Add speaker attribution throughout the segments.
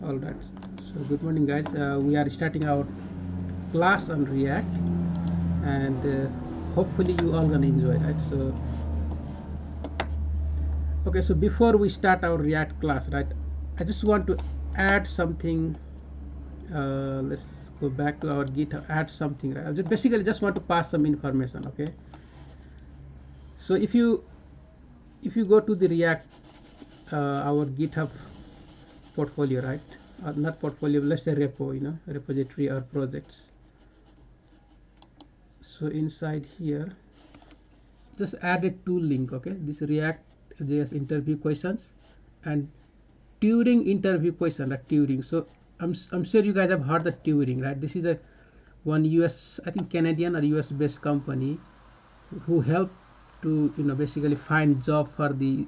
Speaker 1: All right. So good morning, guys. We are starting our class on React, and hopefully you all gonna enjoy, right? So okay. So before we start our React class, right, I just want to add something. Let's go back to our GitHub. Add something, right? I basically just want to pass some information. Okay. So if you go to the React, our GitHub portfolio, right? Not portfolio, let's say repo, repository or projects. So inside here, just add a tool link. Okay, this react.js interview questions, and Turing interview question, like Turing. So I'm sure you guys have heard the Turing, right? This is a one US, I think Canadian or US based company who help to basically find job for the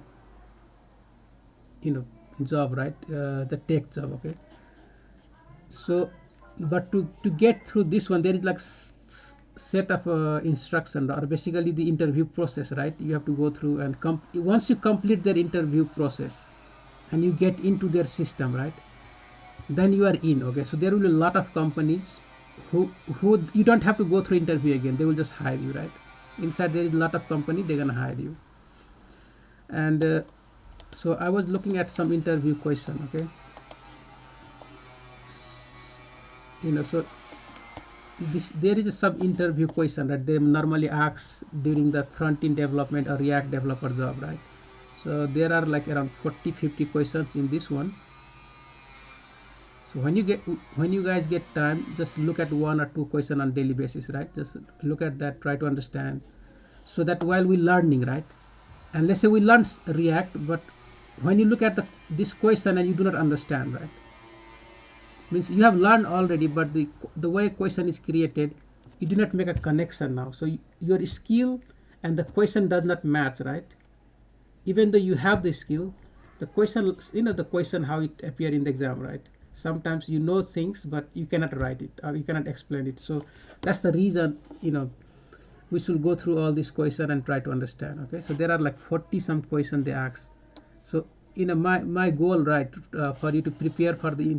Speaker 1: job, right? The tech job. Okay. So but to get through this one, there is like set of instruction, or basically the interview process, right? You have to go through and once you complete their interview process and you get into their system, right, then you are in. Okay, so there will be a lot of companies who you don't have to go through interview again, they will just hire you, right? Inside there is a lot of company, they're gonna hire you. And so I was looking at some interview question. Okay, so there is a sub interview question that they normally ask during the front end development or React developer job, right? So there are like around 40-50 questions in this one. So when you guys get time, just look at one or two questions on daily basis, right? Just look at that, try to understand, so that while we learning, right, and let's say we learn React, but when you look at this question and you do not understand, right, means you have learned already, but the way question is created, you do not make a connection now. So your skill and the question does not match, right? Even though you have the skill, the question, the question how it appear in the exam, right? Sometimes you know things but you cannot write it or you cannot explain it. So that's the reason we should go through all this question and try to understand. Okay, so there are like 40 some questions they ask. So my goal, right, for you to prepare for the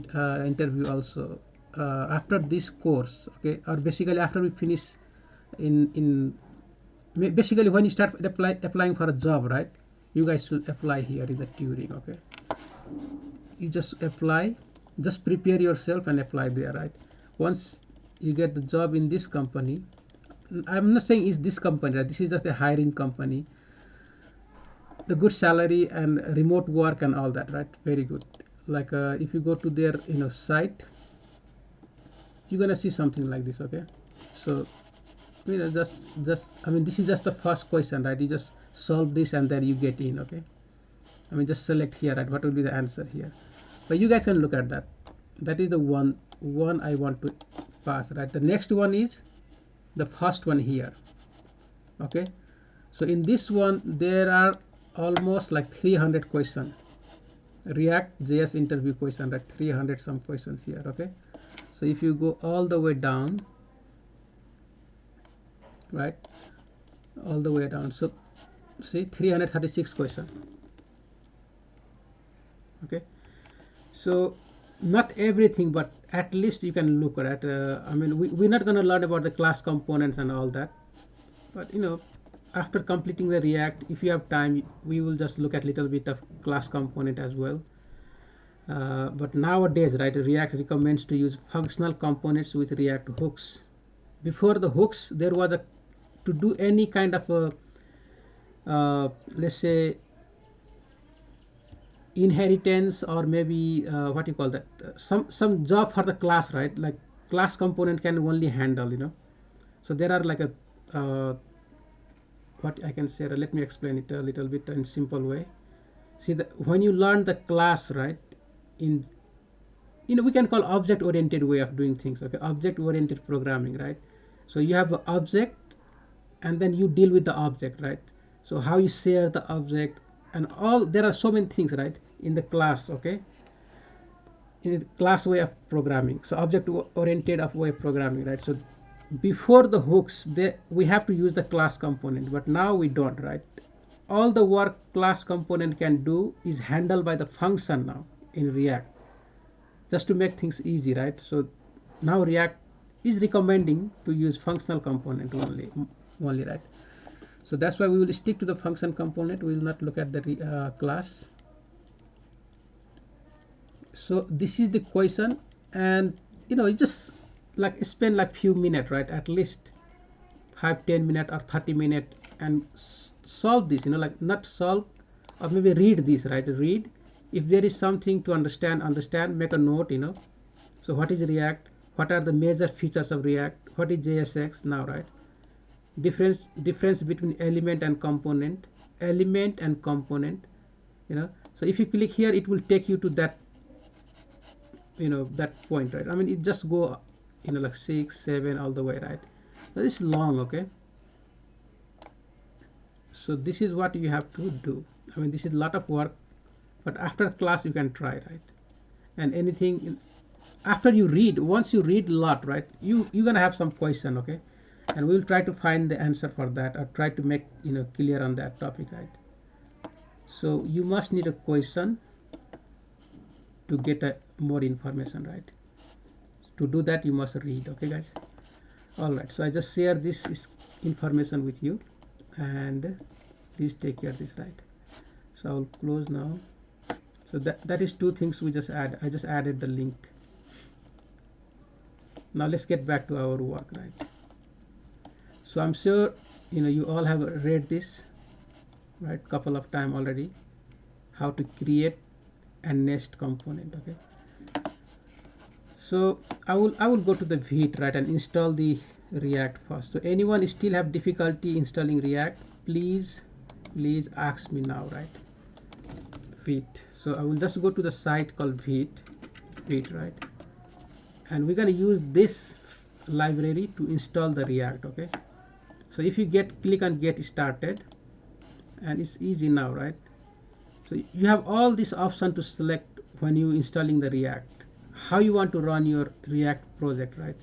Speaker 1: interview also, after this course, okay, or basically after we finish in basically when you start applying for a job, right, you guys should apply here in the Turing. Okay, you just apply, just prepare yourself and apply there, right? Once you get the job in this company, I'm not saying it's this company, right? This is just a hiring company, the good salary and remote work and all that, right? Very good. Like if you go to their site, you're gonna see something like this. Okay, so just I mean, this is just the first question, right? You just solve this and then you get in. Okay, I mean, just select here, right, what will be the answer here, but you guys can look at that. That is the one I want to pass, right? The next one is the first one here. Okay, so in this one there are almost like 300 questions, react.js interview question, right? 300 some questions here. Okay, so if you go all the way down, right, all the way down, so see 336 questions. Okay, so not everything, but at least you can look at I mean, we're not going to learn about the class components and all that, but after completing the React, if you have time, we will just look at little bit of class component as well. But nowadays, right, React recommends to use functional components with React hooks. Before the hooks, there was to do any kind of a let's say inheritance, or maybe what you call that, some job for the class, right? Like class component can only handle. So there are like a what I can say, let me explain it a little bit in simple way. See, when you learn the class, right, in we can call object oriented way of doing things. Okay, object oriented programming, right? So you have an object and then you deal with the object, right? So how you share the object and all, there are so many things, right, in the class. Okay, in the class way of programming, so object oriented of way of programming, right? So before the hooks, we have to use the class component, but now we don't, right? All the work class component can do is handled by the function now in React. just to make things easy, right? So now React is recommending to use functional component only, right? So that's why we will stick to the function component. We will not look at the class. So this is the question, and you just like spend like few minutes, right? At least 5-10 minutes or 30 minutes and solve this, like not solve, or maybe read this, right? Read. If there is something to understand, make a note, So what is React? What are the major features of React? What is JSX now, right? Difference between element and component. So if you click here, it will take you to that, that point, right? I mean, it just go, like 6, 7 all the way, right? So this is long, okay? So this is what you have to do. I mean, this is a lot of work, but after class you can try, right? And anything after you read, once you read a lot, right, you're gonna have some question, okay? And we'll try to find the answer for that, or try to make clear on that topic, right? So you must need a question to get more information, right? To do that, you must read, okay, guys? All right, so I just share this information with you, and please take care of this, right? So I will close now. So that is two things we just add. I just added the link. Now let's get back to our work, right? So I'm sure you all have read this, right, couple of times already, how to create and nest component, okay? So I will go to the Vite, right, and install the React first. So anyone still have difficulty installing React, please ask me now, right? Vite. So I will just go to the site called Vite, right? And we're going to use this library to install the React, okay? So if you click on get started, and it's easy now, right? So you have all this option to select when you installing the React, how you want to run your React project, right?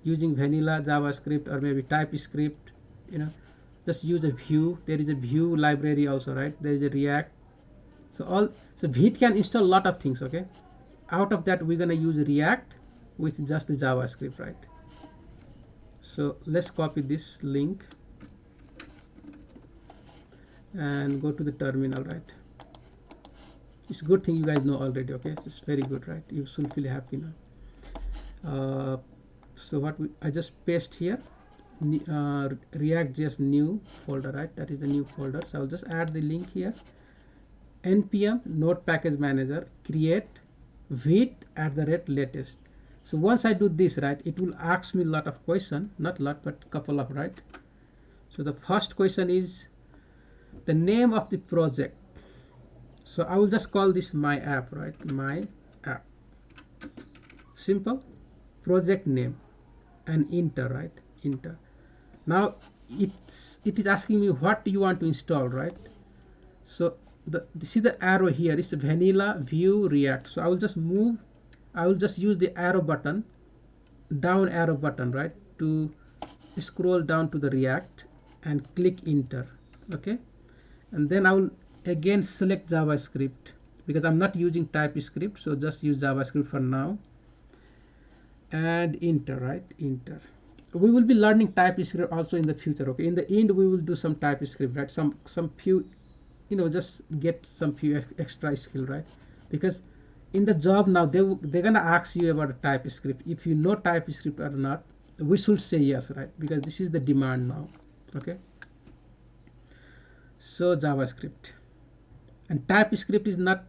Speaker 1: Using vanilla JavaScript or maybe TypeScript, just use a Vue. There is a Vue library also, right? There is a React. So Vite can install a lot of things, okay? Out of that, we're gonna use React with just the JavaScript, right? So let's copy this link and go to the terminal, right? It's a good thing you guys know already, okay? It's very good, right? You should feel happy now. So I just paste here, reactjs new folder, right? That is the new folder. So I'll just add the link here. npm node package manager create vite@latest. So once I do this, right, it will ask me a lot of questions, not a lot, but couple of, right? So the first question is the name of the project. So I will just call this my app, right? My app. Simple. Project name and enter, right? Enter. Now it is asking me what you want to install, right? So see the arrow here is vanilla, Vue, React. So I will just use the arrow button, down arrow button, right, to scroll down to the React and click enter, okay? And then I will again select JavaScript because I'm not using TypeScript, so just use JavaScript for now and enter, right? Enter. We will be learning TypeScript also in the future, okay? In the end, we will do some TypeScript, right? Some few, just get some few extra skill, right? Because in the job now, they're gonna ask you about TypeScript. If you know TypeScript or not, we should say yes, right? Because this is the demand now, okay? So JavaScript and TypeScript is not,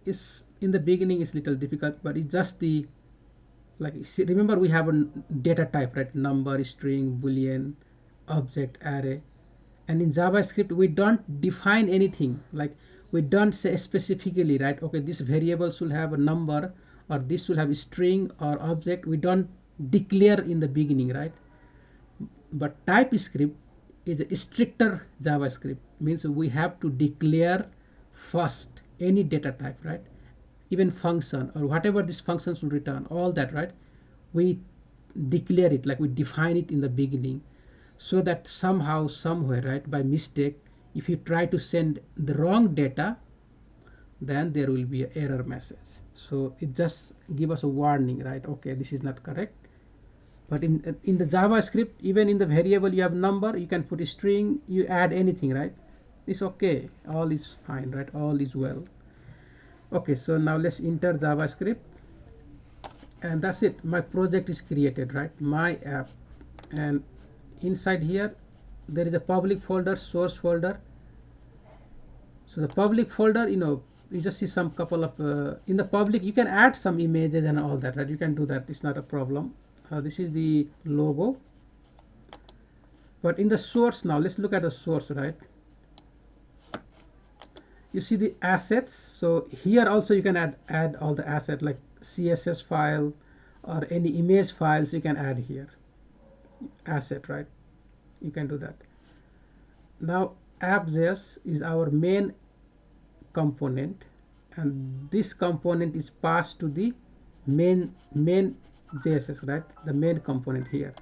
Speaker 1: it's in the beginning it's little difficult, but it's just the, like, remember we have a data type, right? Number, string, boolean, object, array. And in JavaScript, we don't define anything. Like, we don't say specifically, right? Okay, this variable should have a number, or this will have a string or object. We don't declare in the beginning, right? But TypeScript is a stricter JavaScript. Means we have to declare first any data type, right? Even function or whatever this functions will return, all that, right? We declare it, like we define it in the beginning, so that somehow, somewhere, right, by mistake, if you try to send the wrong data, then there will be an error message. So it just give us a warning, right? Okay, this is not correct. But in the JavaScript, even in the variable you have number, you can put a string, you add anything, right? It's okay, all is fine, right? All is well. Okay, so now let's enter JavaScript, and that's it. My project is created, right? My app, and inside here there is a public folder, source folder. So the public folder, you just see some couple of in the public you can add some images and all that, right? You can do that, it's not a problem. This is the logo. But in the source, now let's look at the source, right? You see the assets. So here also you can add all the assets like CSS file or any image files you can add here. Asset, right? You can do that. Now app.js is our main component, and this component is passed to the main JSX, right? The main component here,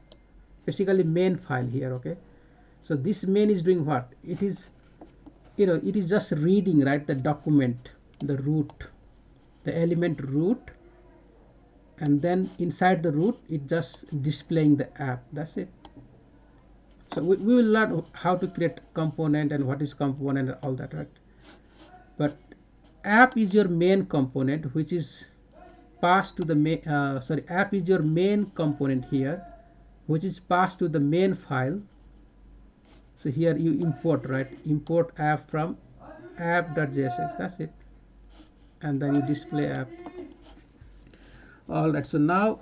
Speaker 1: basically main file here. Okay, so this main is doing what? It is, it is just reading, right, the document, the root, the element root, and then inside the root it just displaying the app. That's it. So we will learn how to create component and what is component and all that, right? But app is your main component, which is passed to the main app is your main component here, which is passed to the main file. So here you import, right? Import app from app.jsx. That's it, and then you display app. All right, so now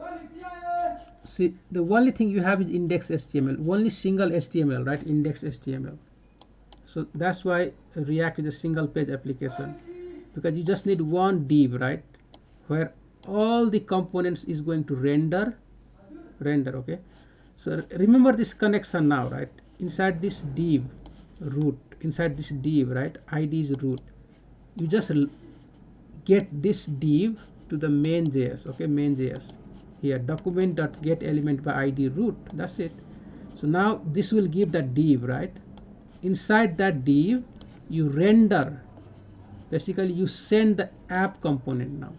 Speaker 1: see, the only thing you have is index.html, only single HTML, right? Index.html. So that's why React is a single page application, because you just need one div, right, where all the components is going to render. Okay, so remember this connection now, right? Inside this div root, inside this div, right, id is root, you just get this div to the main.js. Okay, main.js here, document.get element by id root. That's it. So now this will give that div, right? Inside that div you render, basically you send the app component now.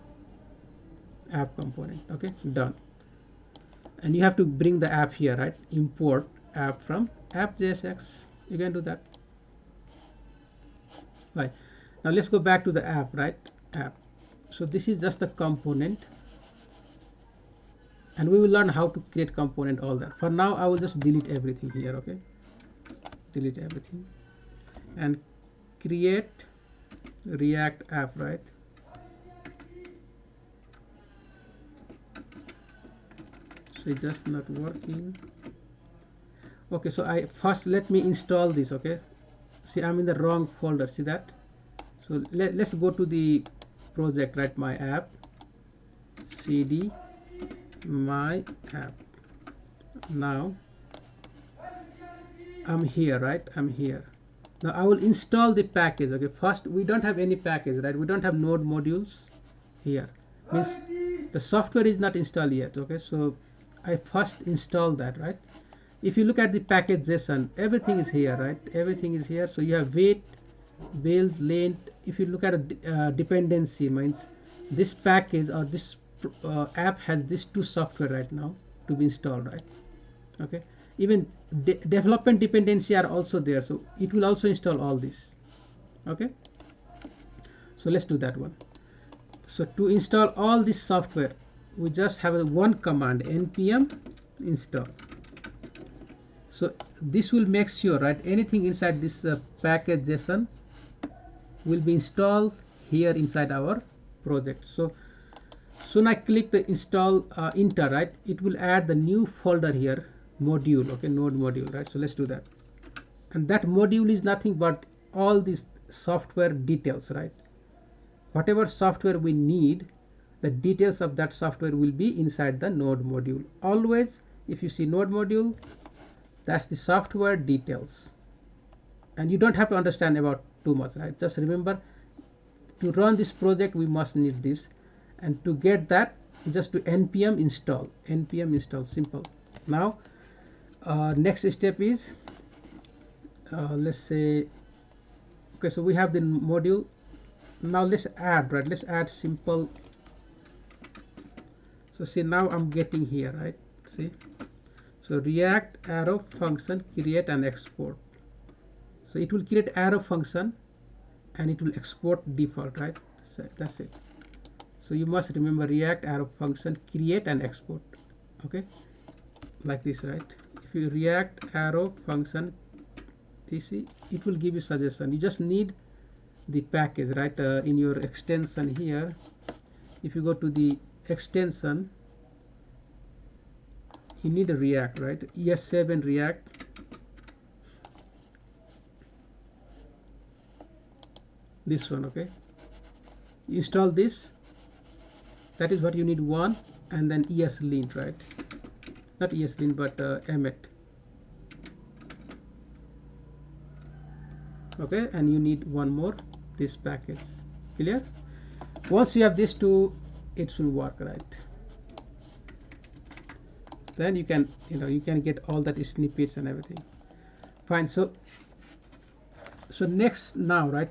Speaker 1: App component. Okay, done. And you have to bring the app here, right? Import app from app.jsx. You can do that. Right, now let's go back to the app, right? App. So this is just the component, and we will learn how to create component, all that. For now I will just delete everything here. Okay, delete everything and create React app, right? So it's just not working. Okay, so let me install this. Okay, see, I'm in the wrong folder, see that? So let's go to the project, right? My app, cd my app. Now I'm here, right? I'm here. Now I will install the package. Okay, first we don't have any package, right? We don't have node modules here, means the software is not installed yet. Okay, so I first install that, right? If you look at the package JSON, everything is here, right? Everything is here. So you have weight, build, length. If you look at a dependency, means this package or this app has these two software right now to be installed, right? Okay, even development dependency are also there, so it will also install all this. Okay, so let's do that one. So to install all this software, we just have one command, npm install. So this will make sure, right, anything inside this package JSON will be installed here inside our project. So soon I click the install enter, right, it will add the new folder here, module. Okay, node module, right? So let's do that. And that module is nothing but all these software details, right? Whatever software we need, the details of that software will be inside the node module. Always if you see node module, that's the software details, and you don't have to understand about too much, right? Just remember, to run this project we must need this, and to get that, just to npm install. Npm install, simple. Now next step is let's say, okay, so we have the module. now let's add, right? Let's add simple. So see, now I'm getting here, right? See, so react arrow function create and export. So it will create arrow function and it will export default, right? So that's it. So you must remember react arrow function create and export. Okay, like this, right? If you react arrow function, you see it will give you suggestion. You just need the package, right? In your extension here, if you go to the extension, you need a react, right? ES7 react. This one, okay? You install this. That is what you need, one, and then ESLint, right? Not ESLint, but emmet. Okay, and you need one more, this package. Clear? Once you have these two, it will work, right? Then you can, you can get all that snippets and everything. Fine. So next now, right?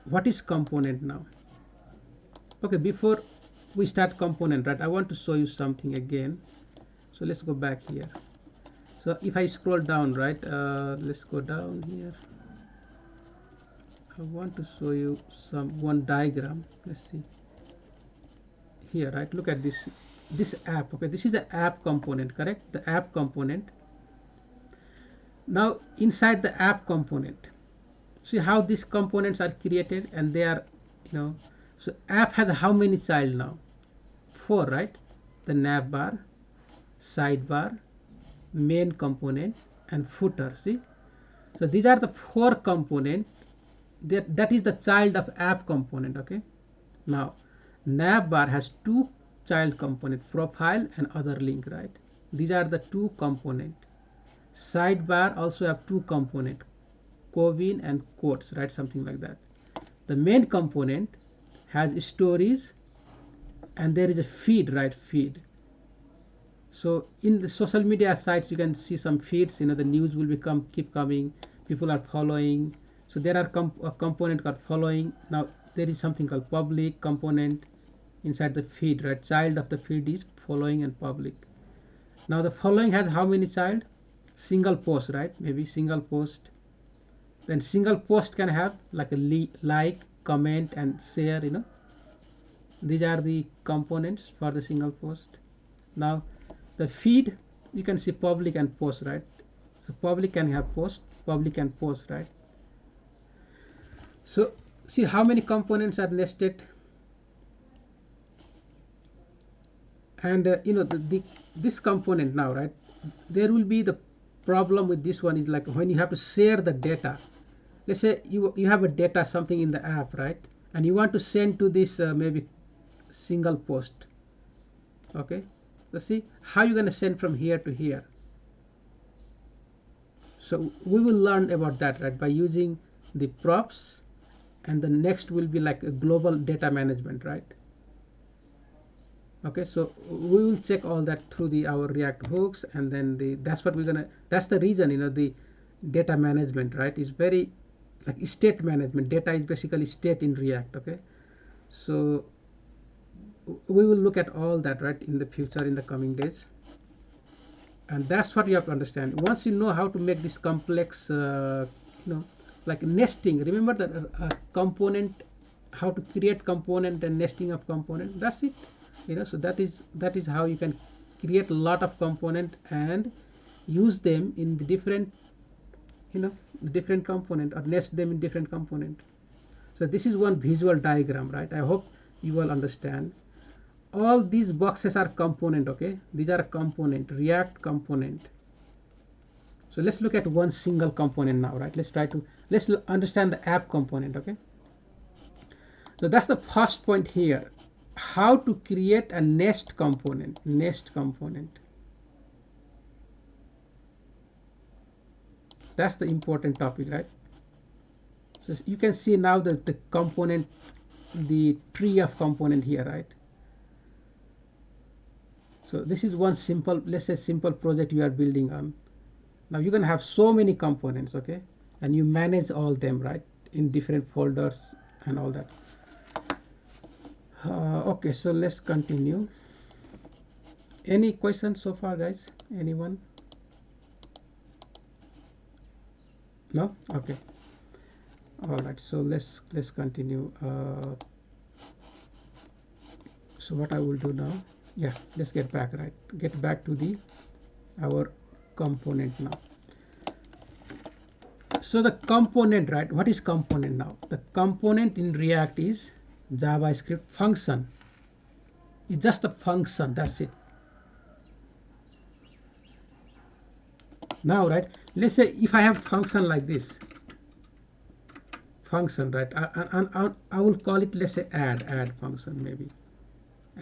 Speaker 1: What is component now? Okay, before we start component, right, I want to show you something again. So let's go back here. So if I scroll down, right, let's go down here. I want to show you one diagram. Let's see here, right? Look at this app. Okay, this is the app component, correct? The app component. Now inside the app component, see how these components are created, and they are, so app has how many child now? 4, right? The nav bar, sidebar, main component, and footer. See, so these are the 4 components. That is the child of app component. Okay, now nav bar has 2 child component, profile and other link, right? These are the 2 component. Sidebar also have 2 component, covin and quotes, right? Something like that. The main component has stories, and there is a feed, right? Feed. So in the social media sites, you can see some feeds. The news will keep coming. People are following. So there are a component called following. Now there is something called public component inside the feed, right? Child of the feed is following and public. Now the following has how many child? Single post, right? Maybe single post. Then single post can have like a like, comment, and share. These are the components for the single post. Now the feed, you can see public and post, right? So public can have post, public and post, right? So see how many components are nested, and this component now, right? There will be the problem with this one is like when you have to share the data. Let's say you have a data something in the app, right? And you want to send to this maybe single post. Okay, so see how you're going to send from here to here. So we will learn about that, right, by using the props, and the next will be like a global data management, right? Okay, so we will check all that through our React hooks, and then that's the reason the data management, right, is very like state management. Data is basically state in React. Okay, so we will look at all that, right, in the future, in the coming days. And that's what you have to understand. Once you know how to make this complex, like nesting, remember that component, how to create component and nesting of component, that's it. So that is how you can create a lot of component and use them in the different, different component, or nest them in different component. So this is one visual diagram, right? I hope you will understand. All these boxes are component. Okay, these are component, React component. So let's look at one single component now, right? Let's understand the app component. Okay, so that's the first point here, how to create a nest component. That's the important topic, right? So you can see now the component, the tree of component here, right? So this is one simple, let's say simple project you are building on. Now you can have so many components, okay, and you manage all them, right, in different folders and all that. Okay, so let's continue. Any questions so far, guys? Anyone? No? Okay. All right, so let's continue. So what I will do now, yeah, let's get back, right? Get back to the our component now. So the component, right? What is component now? The component in React is JavaScript function. It's just a function, that's it. Now, right, let's say if I have function like this, function, right, I will call it, let's say add function, maybe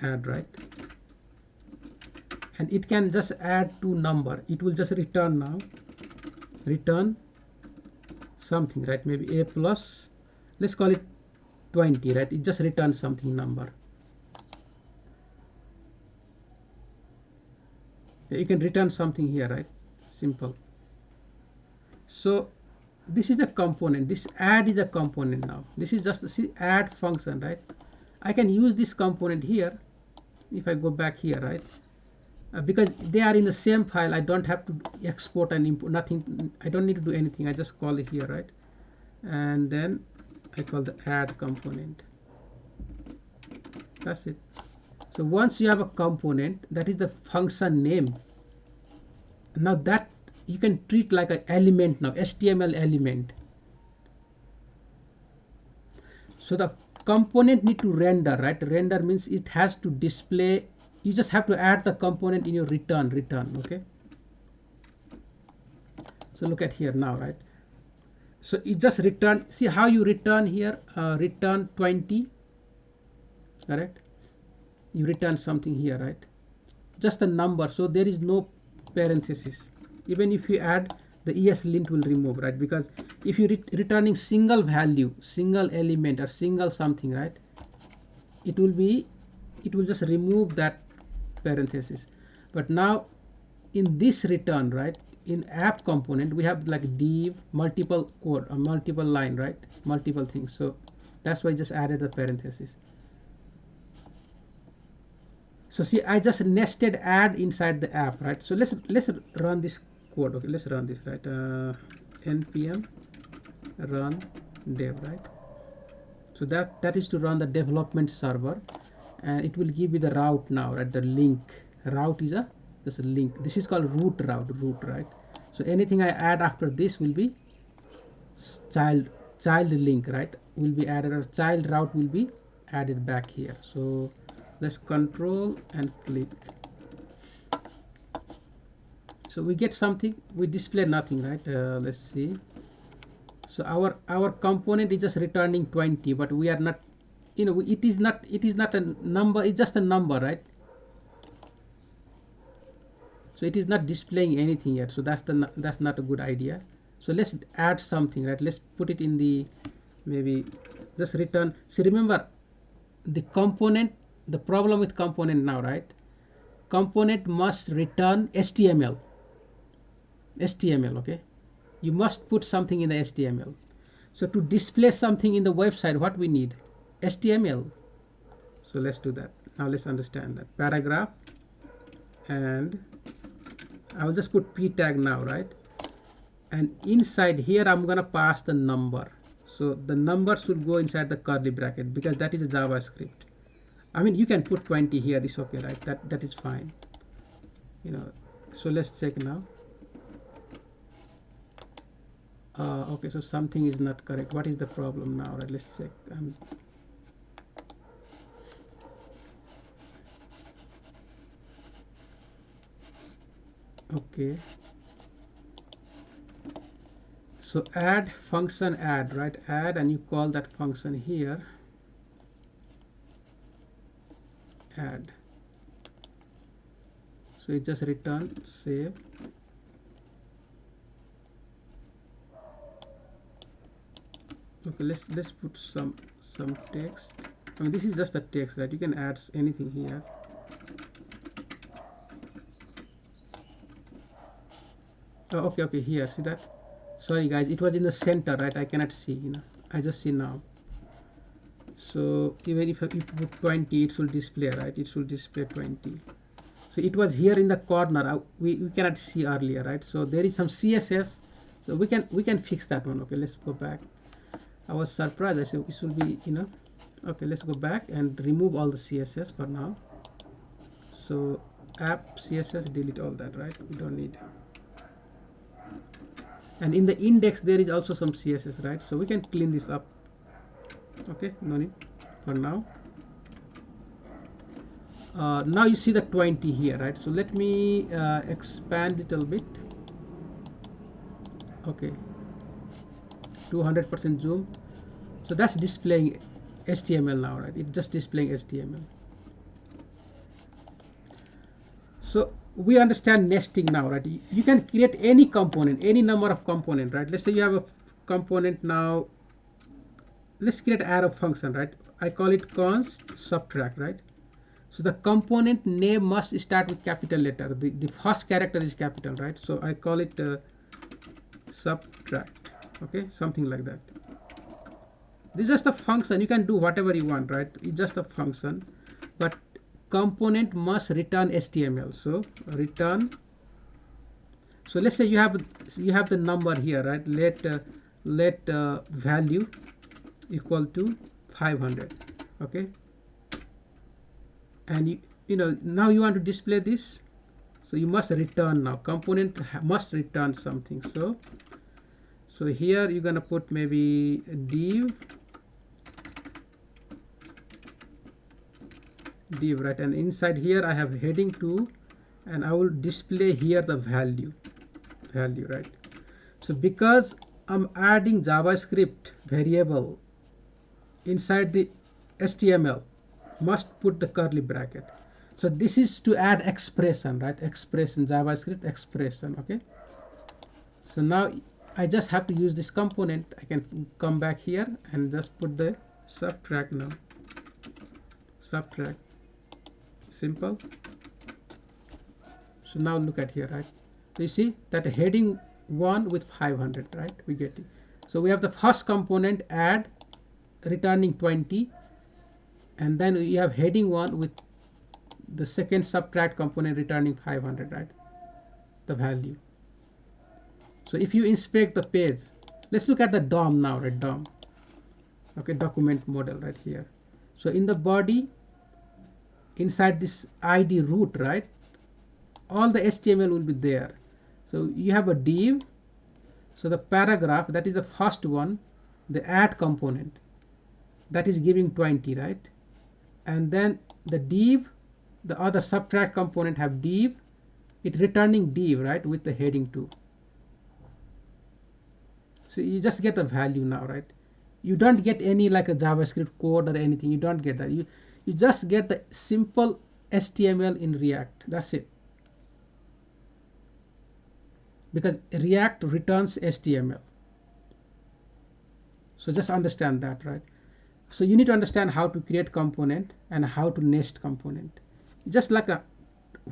Speaker 1: add, right, and it can just add to number. It will just return now, return something, right, maybe a plus, let's call it 20, right, it just returns something number. You can return something here, right, simple. So this is the component, this add is a component. Now this is just the add function, right? I can use this component here if I go back here, right, because they are in the same file. I don't have to export and import, nothing. I don't need to do anything. I just call it here, right, and then I call the add component. That's it. So once you have a component, that is the function name. Now that you can treat like an element now, HTML element. So the component need to render, right? Render means it has to display. You just have to add the component in your return, okay? So look at here now, right? So it just return, see how you return here, return 20, correct? You return something here, right? Just a number, so there is no parenthesis. Even if you add, the ESLint will remove, right? Because if you returning single value, single element or single something, right, it will just remove that parenthesis. But now in this return, right, in app component we have like div, multiple code, a multiple line, right, multiple things. So that's why I just added the parenthesis. So see, I just nested add inside the app, right? So let's run this code. Okay, let's run this, right? npm run dev, right? So that is to run the development server, and it will give you the route now, right? The link route is just a link. This is called root route, right? So anything I add after this will be child link, right? Will be added, or child route will be added back here. So let's control and click. So we get something, we display nothing, right? Let's see. So our component is just returning 20, but we are not, you know, it is not a number, it's just a number, right? So it is not displaying anything yet. So that's not a good idea. So let's add something, right? Let's put it in the, maybe just return. See, remember the component, the problem with component now, right? Component must return HTML, okay? You must put something in the HTML. So to display something in the website, what we need? HTML. So let's do that. Now let's understand that. Paragraph, and I will just put p tag now, right? And inside here I'm gonna pass the number. So the number should go inside the curly bracket, because that is a JavaScript. I mean, you can put 20 here, it's okay, right? That is fine, you know. So let's check now. Okay, so something is not correct. What is the problem now, right? Let's check. Okay, so add function add, right? Add, and you call that function here add. So it just return, save. Okay, let's put some text. I mean, this is just a text, right? You can add anything here. Oh, okay, here, see that? Sorry guys, it was in the center, right? I cannot see, you know. I just see now. So even if you put 20, it should display, right? It should display 20. So it was here in the corner. We cannot see earlier, right? So there is some CSS. So we can fix that one. Okay, let's go back. I was surprised. I said it should be, okay, let's go back and remove all the CSS for now. So app CSS, delete all that, right? We don't need. And in the index there is also some CSS, right? So we can clean this up. Okay, no need for now. Now you see the 20 here, right? So let me expand it a little bit. Okay, 200% zoom. So that's displaying HTML now, right? It's just displaying HTML. So we understand nesting now, right? You can create any component, any number of component, right? Let's say you have a component now. Let's create an arrow function, right? I call it const subtract, right? So the component name must start with capital letter. The first character is capital, right? So I call it subtract. Okay, something like that. This is just a function. You can do whatever you want, right? It's just a function, but component must return HTML. So return. So let's say you have the number here, right? Let value equal to 500. Okay. And now you want to display this, so you must return now. Component must return something. So here you're gonna put maybe a div, right? And inside here I have heading 2, and I will display here the value, right? So because I'm adding JavaScript variable inside the HTML, must put the curly bracket. So this is to add expression, right? Expression, JavaScript expression. Okay, so now I just have to use this component. I can come back here and just put the subtract now. Subtract, simple. So now look at here, right? So you see that heading 1 with 500, right? We get it. So we have the first component add returning 20, and then we have heading 1 with the second subtract component returning 500, right? The value. So if you inspect the page, let's look at the DOM now, right? DOM. Okay, document model right here. So in the body, inside this ID root, right? All the HTML will be there. So you have a div. So the paragraph, that is the first one, the add component, that is giving 20, right? And then the div, the other subtract component have div, it returning div, right, with the heading 2. So you just get the value now, right? You don't get any like a JavaScript code or anything. You don't get that. You just get the simple HTML in React. That's it. Because React returns HTML. So just understand that, right? So you need to understand how to create component and how to nest component. Just like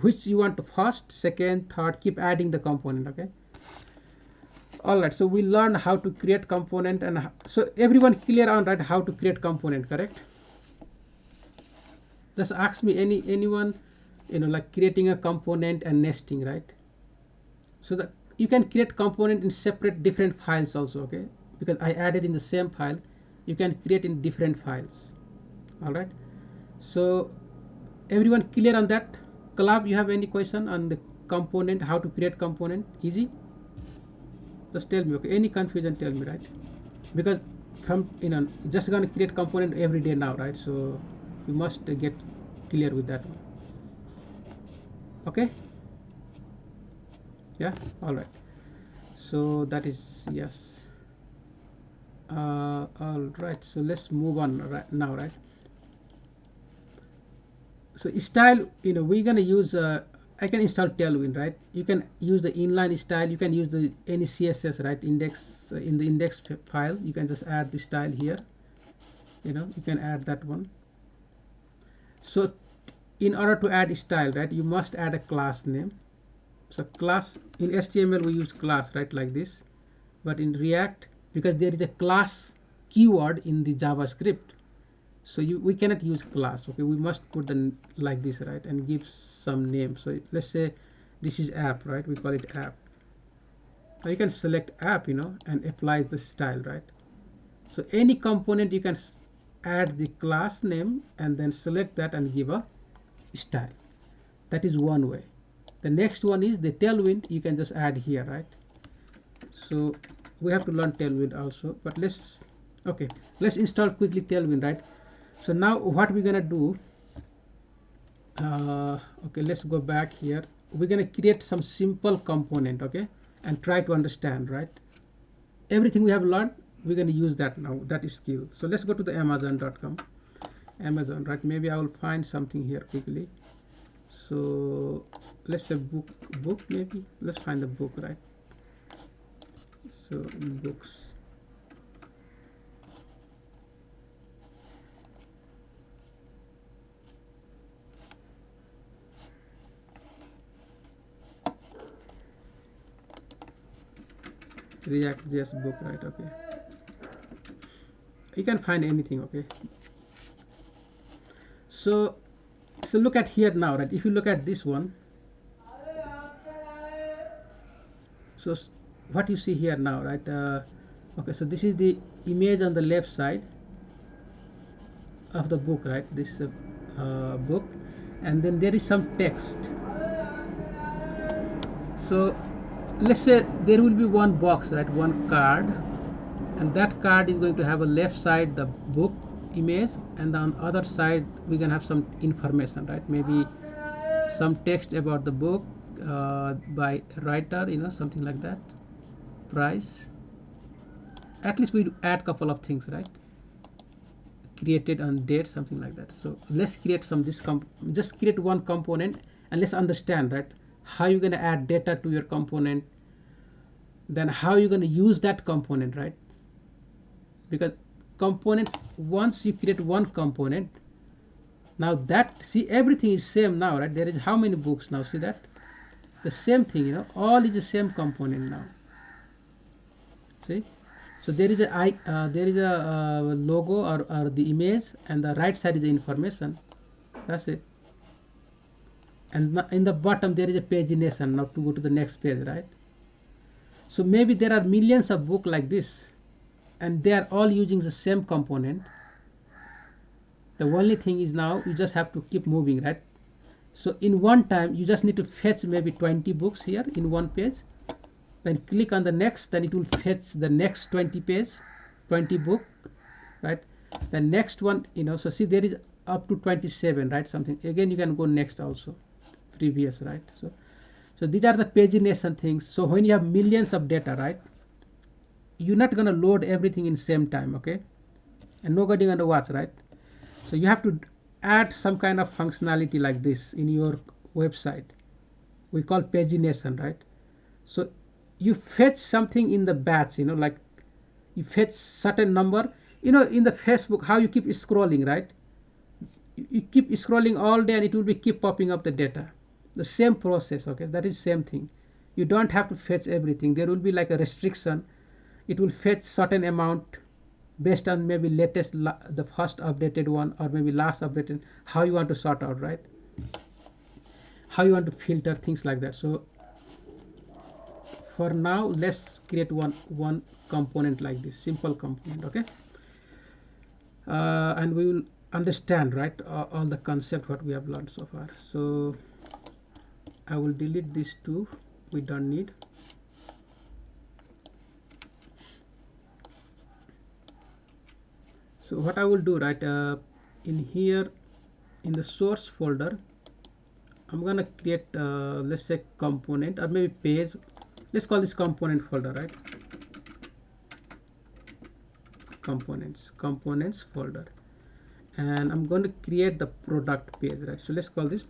Speaker 1: which you want to first, second, third, keep adding the component. Okay. All right. So we learned how to create component, and so everyone clear on, right, how to create component, correct? Just ask me anyone, like creating a component and nesting, right? So that you can create component in separate different files also. Okay, because I added in the same file. You can create in different files. All right. So everyone clear on that? Kalab, you have any question on the component, how to create component? Easy? Just tell me. Okay, any confusion, tell me, right? Because from just gonna create component every day now, right? So you must get clear with that one. Okay. Yeah. All right. So that is yes. All right, so let's move on right now, right? So style, we're gonna use I can install Tailwind, right? You can use the inline style. You can use any CSS, right? Index in the index file. You can just add the style here. You can add that one. So in order to add style, right, you must add a class name. So class in HTML we use class, right, like this, but in React, because there is a class keyword in the JavaScript, So we cannot use class. Okay, we must put the like this, right, and give some name. So let's say this is app, right? We call it app. So you can select app, and apply the style, right? So any component you can add the class name and then select that and give a style. That is one way. The next one is the tailwind. You can just add here, right? So we have to learn tailwind also, but let's install quickly tailwind, right? So now what we're gonna do, okay, let's go back here. We're gonna create some simple component, okay, and try to understand, right? Everything we have learned, we're gonna use that now, that is skill. So let's go to the amazon.com, Amazon, right? Maybe I will find something here quickly. So let's say book maybe. Let's find the book, right? So books. reactjs book, right? Okay, you can find anything. Okay, so look at here now, right? If you look at this one, so what you see here now, right? Okay, so this is the image on the left side of the book, right? This book, and then there is some text. So let's say there will be one box, right? One card, and that card is going to have a left side the book image, and on other side we can have some information, right? Maybe some text about the book by writer, something like that, price. At least we add couple of things, right? Created on date, something like that. So let's create some just create one component, and let's understand, right, how you're going to add data to your component, then how you're going to use that component, right? Because components, once you create one component, now that, see, everything is same now, right? There is how many books now? See that? The same thing, all is the same component now. See? So there is a logo or the image, and the right side is the information. That's it. And in the bottom there is a pagination now to go to the next page, right? So maybe there are millions of books like this, and they are all using the same component. The only thing is now you just have to keep moving, right? So in one time you just need to fetch maybe 20 books here in one page, then click on the next, then it will fetch the next 20 book, right? The next one, so see there is up to 27, right? Something, again you can go next also, previous, right? So these are the pagination things. So when you have millions of data, right, you're not going to load everything in same time, okay? And nobody going to watch, right? So you have to add some kind of functionality like this in your website. We call pagination, right? So you fetch something in the batch, like you fetch certain number, in the Facebook, how you keep scrolling, right? You keep scrolling all day and it will be keep popping up the data. The same process, okay? That is same thing. You don't have to fetch everything. There will be like a restriction. It will fetch certain amount based on maybe latest, the first updated one, or maybe last updated, how you want to sort out, right? How you want to filter, things like that. So for now, let's create one component like this, simple component, okay? And we will understand, right, all the concept what we have learned so far. So I will delete these two, we don't need. So what I will do, right, in here in the source folder, I'm gonna create let's say component or maybe page. Let's call this component folder, right? Components folder, and I'm going to create the product page, right? So let's call this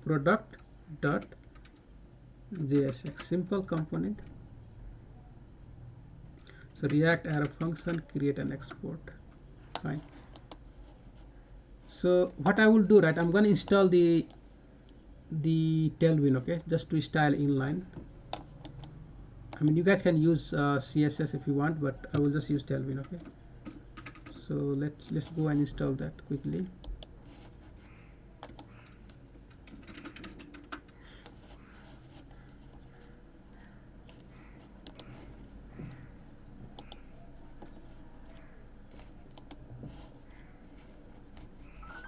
Speaker 1: product.jsx, simple component. So React arrow function, create and export, fine. So what I will do, right, I'm going to install the tailwind, okay, just to style inline. I mean, you guys can use CSS if you want, but I will just use tailwind, okay. So let's go and install that quickly.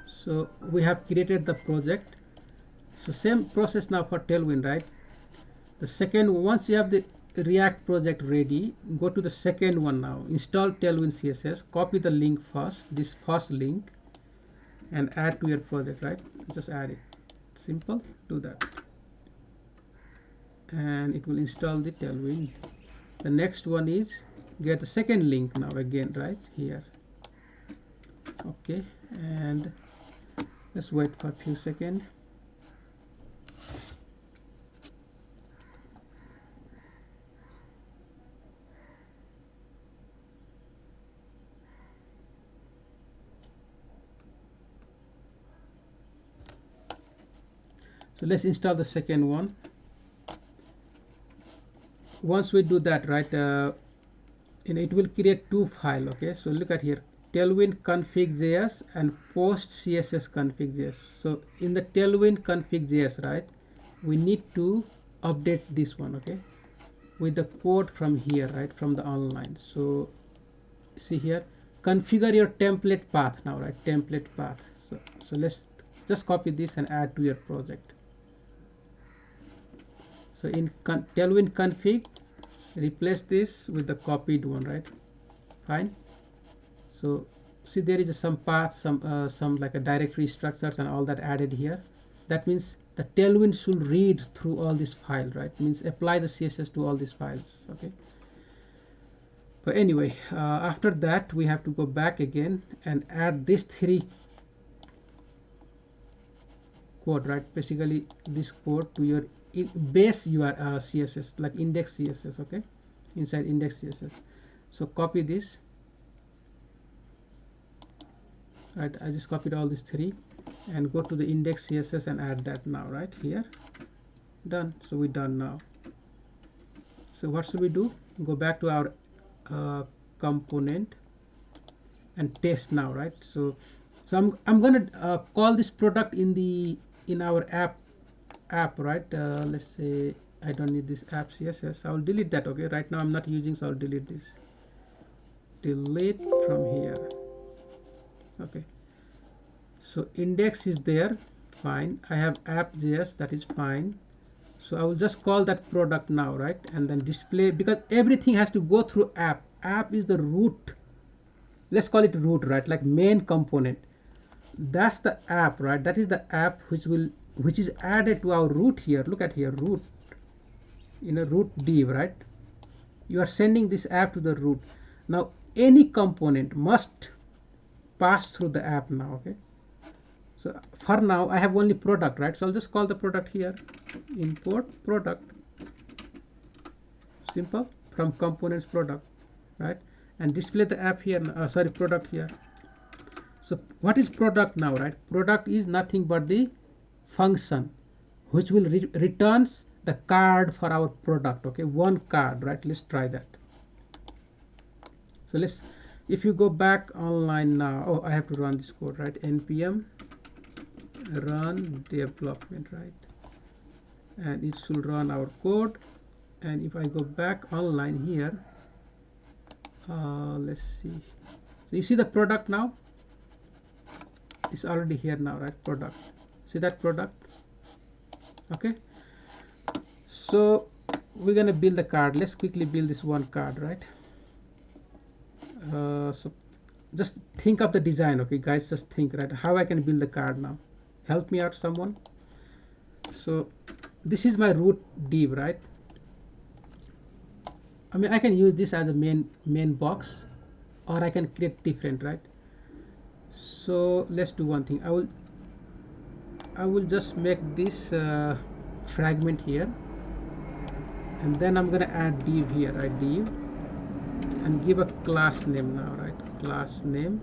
Speaker 1: So we have created the project. So same process now for Tailwind, right? The second, once you have the React project ready, go to the second one now. Install Tailwind CSS. Copy the link first, this first link, and add to your project, right? Just add it. Simple. Do that, and it will install the Tailwind. The next one is get the second link now again, right here. Okay, and let's wait for a few seconds. So let's install the second one. Once we do that, right, it will create two files. Okay, so look at here, Tailwind config.js and post css config.js. So in the Tailwind config.js, right, we need to update this one, okay, with the code from here, right, from the online. So see here, configure your template path now, right, template path. So let's just copy this and add to your project. So in Tailwind config, replace this with the copied one, right? Fine. So see, there is some path, some like a directory structures and all that added here. That means the Tailwind should read through all this file, right? Means apply the CSS to all these files. Okay. But anyway, after that we have to go back again and add this three code, right? Basically this code to your base your CSS, like index CSS, okay, inside index CSS. So copy this, right? I just copied all these three and go to the index CSS and add that now, right here. Done. So we're done now. So what should we do? Go back to our component and test now, right? So I'm gonna call this product in our app, right? Let's say I don't need this app CSS. I'll delete that. Okay, right now I'm not using, so I'll delete this. Delete from here. Okay, so index is there, fine. I have app.js, that is fine. So I will just call that product now, right? And then display, because everything has to go through app. App is the root. Let's call it root, right? Like main component. That's the app, right? That is the app which is added to our root here. Look at here, root, in a root div, right? You are sending this app to the root. Now any component must pass through the app now. Okay, so for now I have only product, right? So I'll just call the product here, import product, simple, from components product, right? And display the app here, sorry, product here. So what is product now, right? Product is nothing but the function which will returns the card for our product. Okay, one card, right? Let's try that. So if you go back online now, oh, I have to run this code, right? npm run development, right? And it should run our code. And if I go back online here, let's see. So you see the product now? It's already here now, right? Product. See that product? Okay. So we're gonna build the card. Let's quickly build this one card, right? So just think of the design, okay, guys? Just think, right? How I can build the card now? Help me out, someone. So this is my root div, right? I mean, I can use this as a main box, or I can create different, right? So let's do one thing. I will just make this fragment here, and then I'm gonna add div here, right? Div, and give a class name now, right? Class name.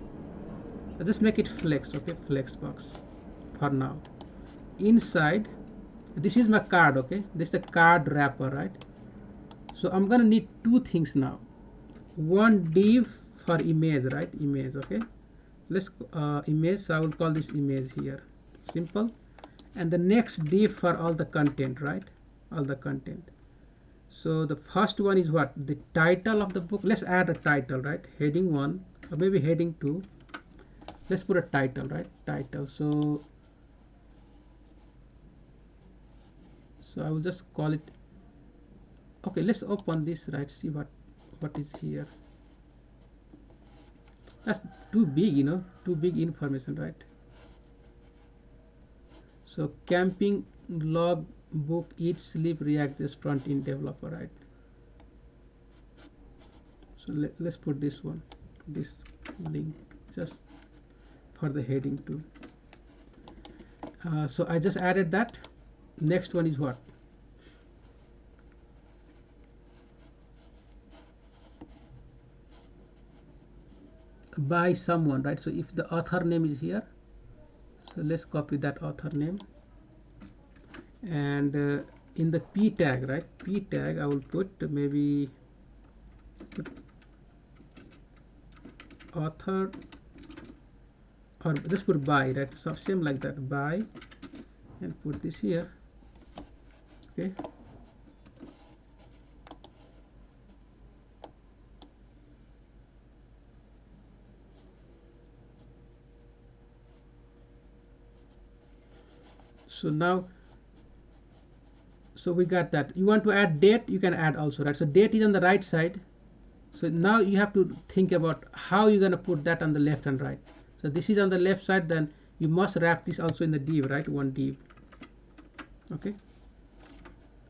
Speaker 1: I'll just make it flex, okay? Flex box for now. Inside, this is my card, okay? This is the card wrapper, right? So I'm gonna need two things now. One div for image, right? Image. Okay, let's image, so I will call this image here. Simple. And the next div for all the content, right? All the content. So the first one is what? The title of the book. Let's add a title, right? Heading 1 or maybe heading 2. Let's put a title, right? Title. So I will just call it. Okay, let's open this, right? See what is here. That's too big, too big information, right? So camping log book eat sleep reactjs front end developer, right? So let's put this one, this link, just for the heading too. So I just added that. Next one is what? By someone, right? So if the author name is here, so let's copy that author name, and in the p tag, right? P tag I will put maybe author, or just put by, right? So same like that, by, and put this here. Okay, so now, so we got that. You want to add date, you can add also, right? So date is on the right side. So now you have to think about how you're going to put that on the left and right. So this is on the left side, then you must wrap this also in the div, right? One div. Okay,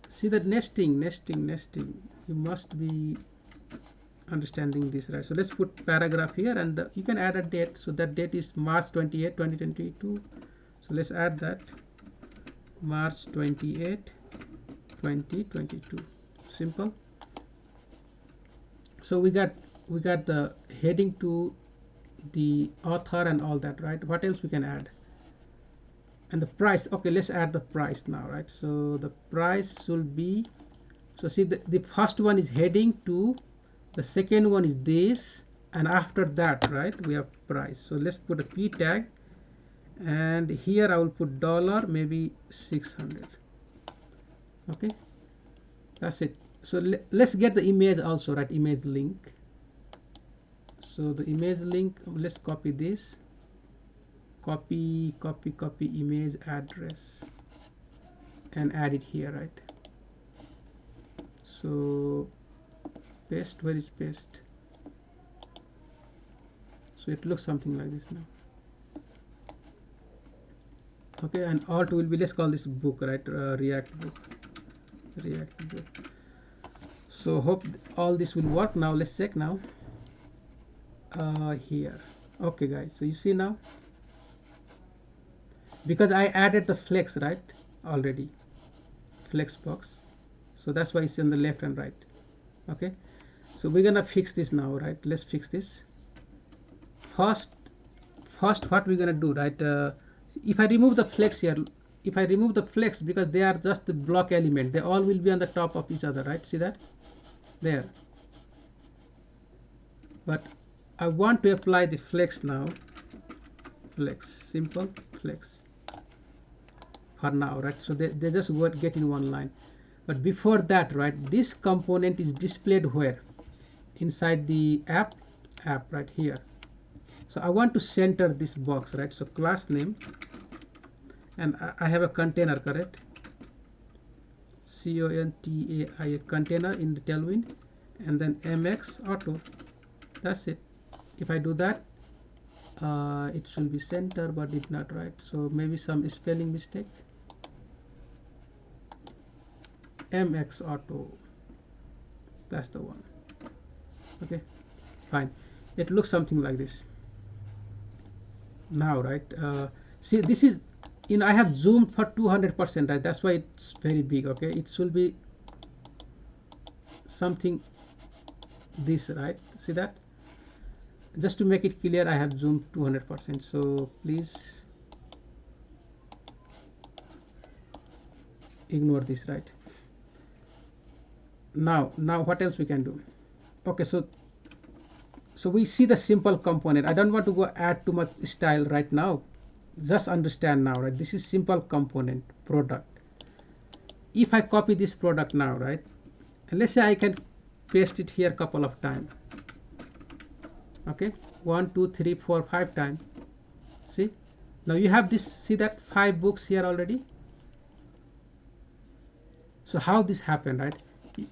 Speaker 1: see that nesting. You must be understanding this, right? So let's put paragraph here, and you can add a date. So that date is March 28, 2022. So let's add that, March 28, 2022. Simple. So we got the heading to the author and all that, right? What else we can add? And the price. Okay, let's add the price now, right? So the price will be, so see the first one is heading to, the second one is this, and after that, right, we have price. So let's put a p tag, and here I will put dollar, maybe 600. Okay, that's it. So let's get the image also, right? Image link. So the image link, let's copy this, copy image address, and add it here, right? So paste, where is paste? So it looks something like this now. Okay, and alt will be, let's call this book, right? React book. So hope all this will work. Now let's check now. Here. Okay guys, so you see now, because I added the flex, right, already, flex box, so that's why it's on the left and right. Okay, so we're gonna fix this now, right? Let's fix this first. What we're gonna do, right? If I remove the flex here, because they are just the block element, they all will be on the top of each other, right? See that there, but I want to apply the flex now. Flex, simple flex for now, right? So they just get in one line. But before that, right, this component is displayed where? Inside the app, right here. So I want to center this box, right? So class name, and I have a container, correct? contai, container in the tailwind, and then mx auto. That's it. If I do that, it should be center, but it's not, right? So maybe some spelling mistake. mx auto, that's the one. Okay, fine. It looks something like this now, right? See, this is, I have zoomed for 200%, right? That's why it's very big. Okay, it should be something this, right? See that? Just to make it clear, I have zoomed 200%. So please ignore this, right? Now what else we can do? Okay, so So we see the simple component. I don't want to go add too much style right now. Just understand now, right? This is simple component product. If I copy this product now, right, and let's say I can paste it here a couple of times. Okay, 1 2 3 4 5 times. See, now you have this, see that 5 books here already. So how this happened, right?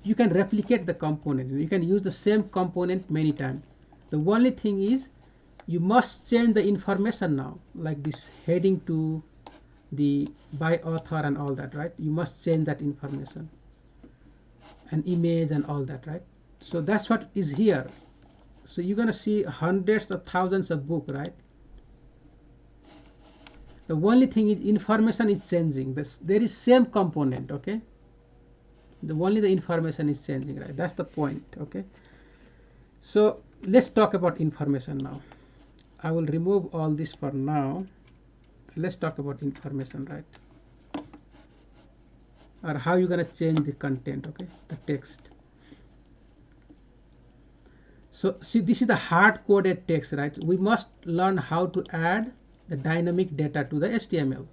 Speaker 1: You can replicate the component, you can use the same component many times. The only thing is you must change the information now, like this heading to the by author and all that, right? You must change that information and image and all that, right? So that's what is here. So you're gonna see hundreds of thousands of books, right? The only thing is information is changing. There is same component, okay? Only the information is changing, right? That's the point, okay? So let's talk about information now. I will remove all this for now. Let's talk about information, right? Or how you're gonna change the content, okay? The text. So see, this is the hard-coded text, right? We must learn how to add the dynamic data to the HTML.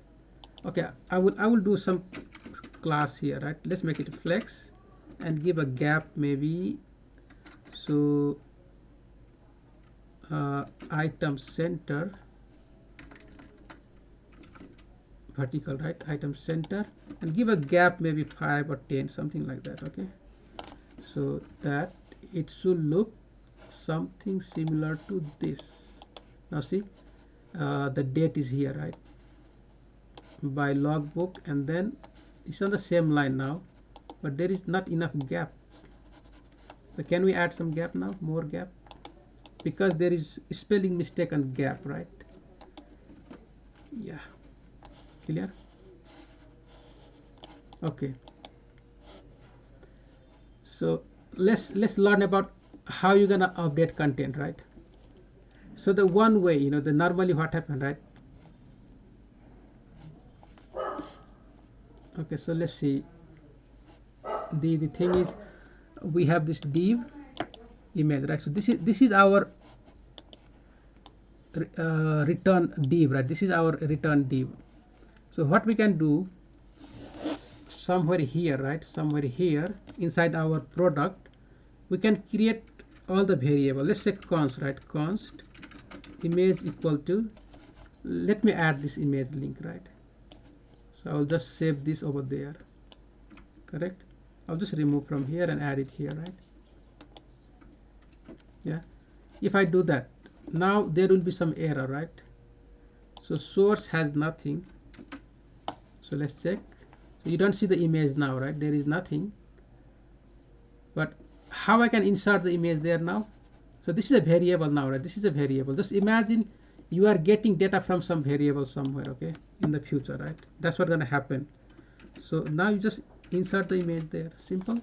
Speaker 1: Okay, I will do some class here, right? Let's make it flex and give a gap maybe. So item center vertical, right? Item center, and give a gap maybe 5 or 10, something like that, okay? So that it should look something similar to this. Now see, the date is here, right? By logbook, and then it's on the same line now, but there is not enough gap. So can we add some gap now, more gap? Because there is spelling mistake on gap, right? Yeah, clear? Okay, so let's learn about how you're gonna update content, right? So the one way, you know, the normally what happened, right? Okay, so let's see. The thing is, we have this div image, right? So this is our return div, right? This is our return div. So what we can do, somewhere here, right? Somewhere here inside our product, we can create all the variable. Let's say const, right? Const image equal to, let me add this image link, right? So I'll just save this over there, correct? I'll just remove from here and add it here, right? Yeah, if I do that, now there will be some error, right? So source has nothing. So let's check. So you don't see the image now, right? There is nothing. But how I can insert the image there now? So this is a variable now, right? This is a variable. Just imagine you are getting data from some variable somewhere, okay, in the future, right? That's what's gonna happen. So now you just insert the image there, simple.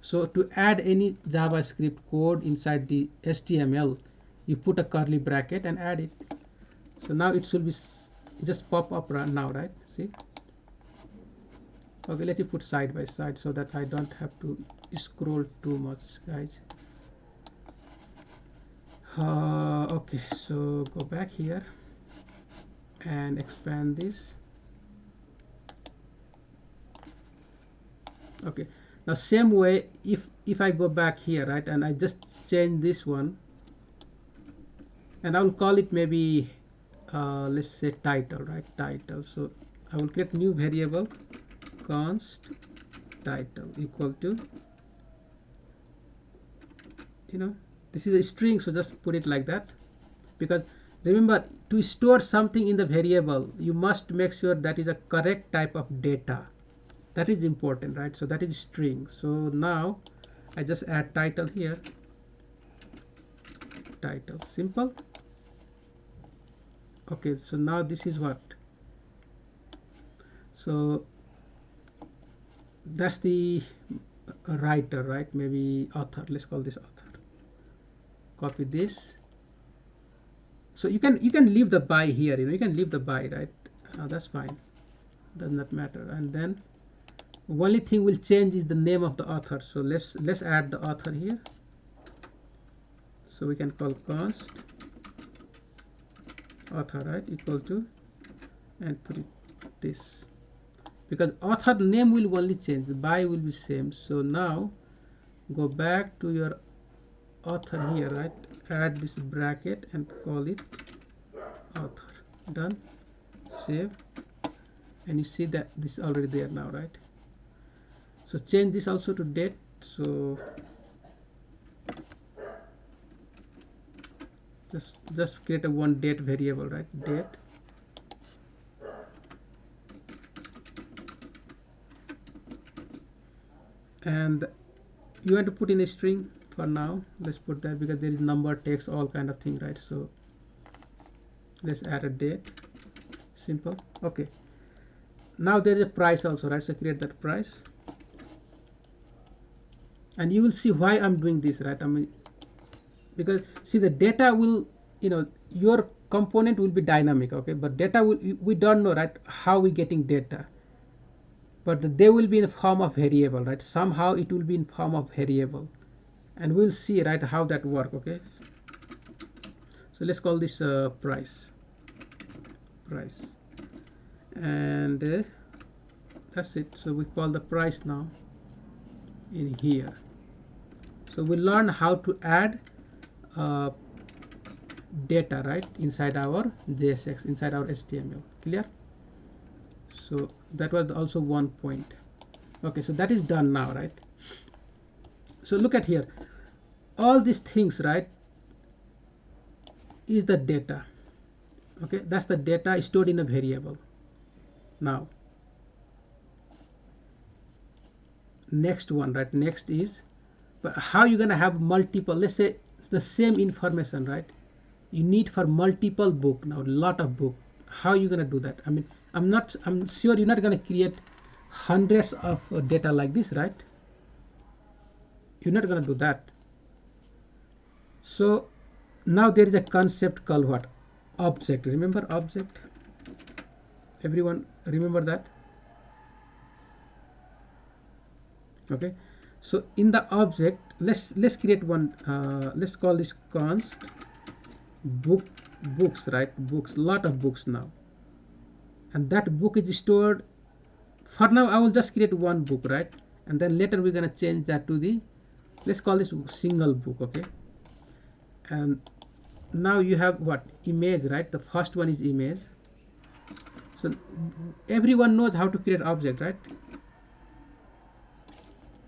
Speaker 1: So to add any JavaScript code inside the HTML, you put a curly bracket and add it. So now it should be just pop up now, right? See? Okay, let me put side by side so that I don't have to scroll too much, guys. Okay, so go back here and expand this. Okay, now same way, if I go back here, right, and I just change this one, and I will call it maybe let's say title, right? Title. So I will create new variable, const title equal to, you know, this is a string, so just put it like that. Because remember, to store something in the variable, you must make sure that is a correct type of data. That is important, right? So that is string. So now I just add title here, title, simple. Okay, so now this is what, so that's the writer, right? Maybe author, let's call this author. Copy this. So you can leave the by here, you know, you can leave the by, right? That's fine, does not matter. And then only thing will change is the name of the author. So let's add the author here. So we can call const author, right, equal to, and put it this, because author name will only change, by will be same. So now go back to your author here, right, add this bracket and call it author. Done. Save, and you see that this is already there now, right? So change this also to date. So just create a one date variable, right? Date. And you want to put in a string for now. Let's put that, because there is number, text, all kind of thing, right? So let's add a date. Simple. Okay. Now there is a price also, right? So create that price. And you will see why I'm doing this, right? I mean, because see, the data will, your component will be dynamic, okay? But data will, we don't know, right, how we getting data. But they will be in the form of variable, right? Somehow it will be in form of variable. And we'll see, right, how that work, okay? So let's call this price. And that's it. So we call the price now in here. So we learn how to add data, right, inside our JSX, inside our HTML. Clear? So that was also one point. Okay, so that is done now, right? So look at here, all these things, right, is the data. Okay, that's the data stored in a variable. Now next one, right, next is, but how you're gonna have multiple, let's say it's the same information, right, you need for multiple book, now a lot of book. How you gonna do that? I mean, I'm sure you're not gonna create hundreds of data like this, right? You're not gonna do that. So now there is a concept called what? Object. Remember object? Everyone remember that? Okay, so in the object, let's create one, let's call this const books, right? Books, lot of books now, and that book is stored. For now I will just create one book, right? And then later we're gonna change that to the, let's call this single book, okay? And now you have what? Image, right? The first one is image. So everyone knows how to create object, right?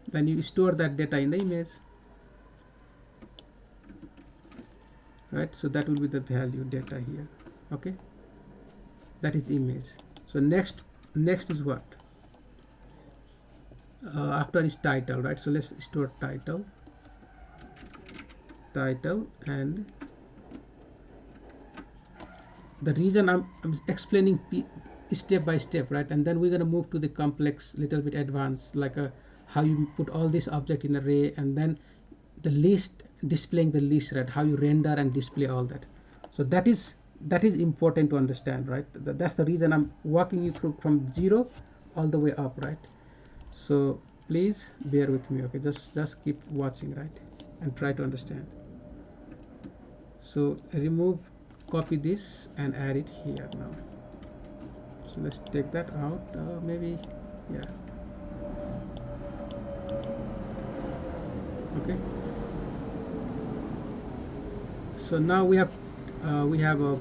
Speaker 1: Then you store that data in the image, right? So that will be the value data here. Okay, that is image. So next is what? After is title, right? So let's store title, and the reason I'm explaining step by step, right? And then we're going to move to the complex, little bit advanced, like how you put all this object in array, and then the list, displaying the list, right? How you render and display all that. So that is important to understand, right? That's the reason I'm walking you through from 0 all the way up, right? So please bear with me, okay? Just keep watching, right? And try to understand. So remove, copy this and add it here now. So let's take that out, maybe, yeah. Okay, so now we have a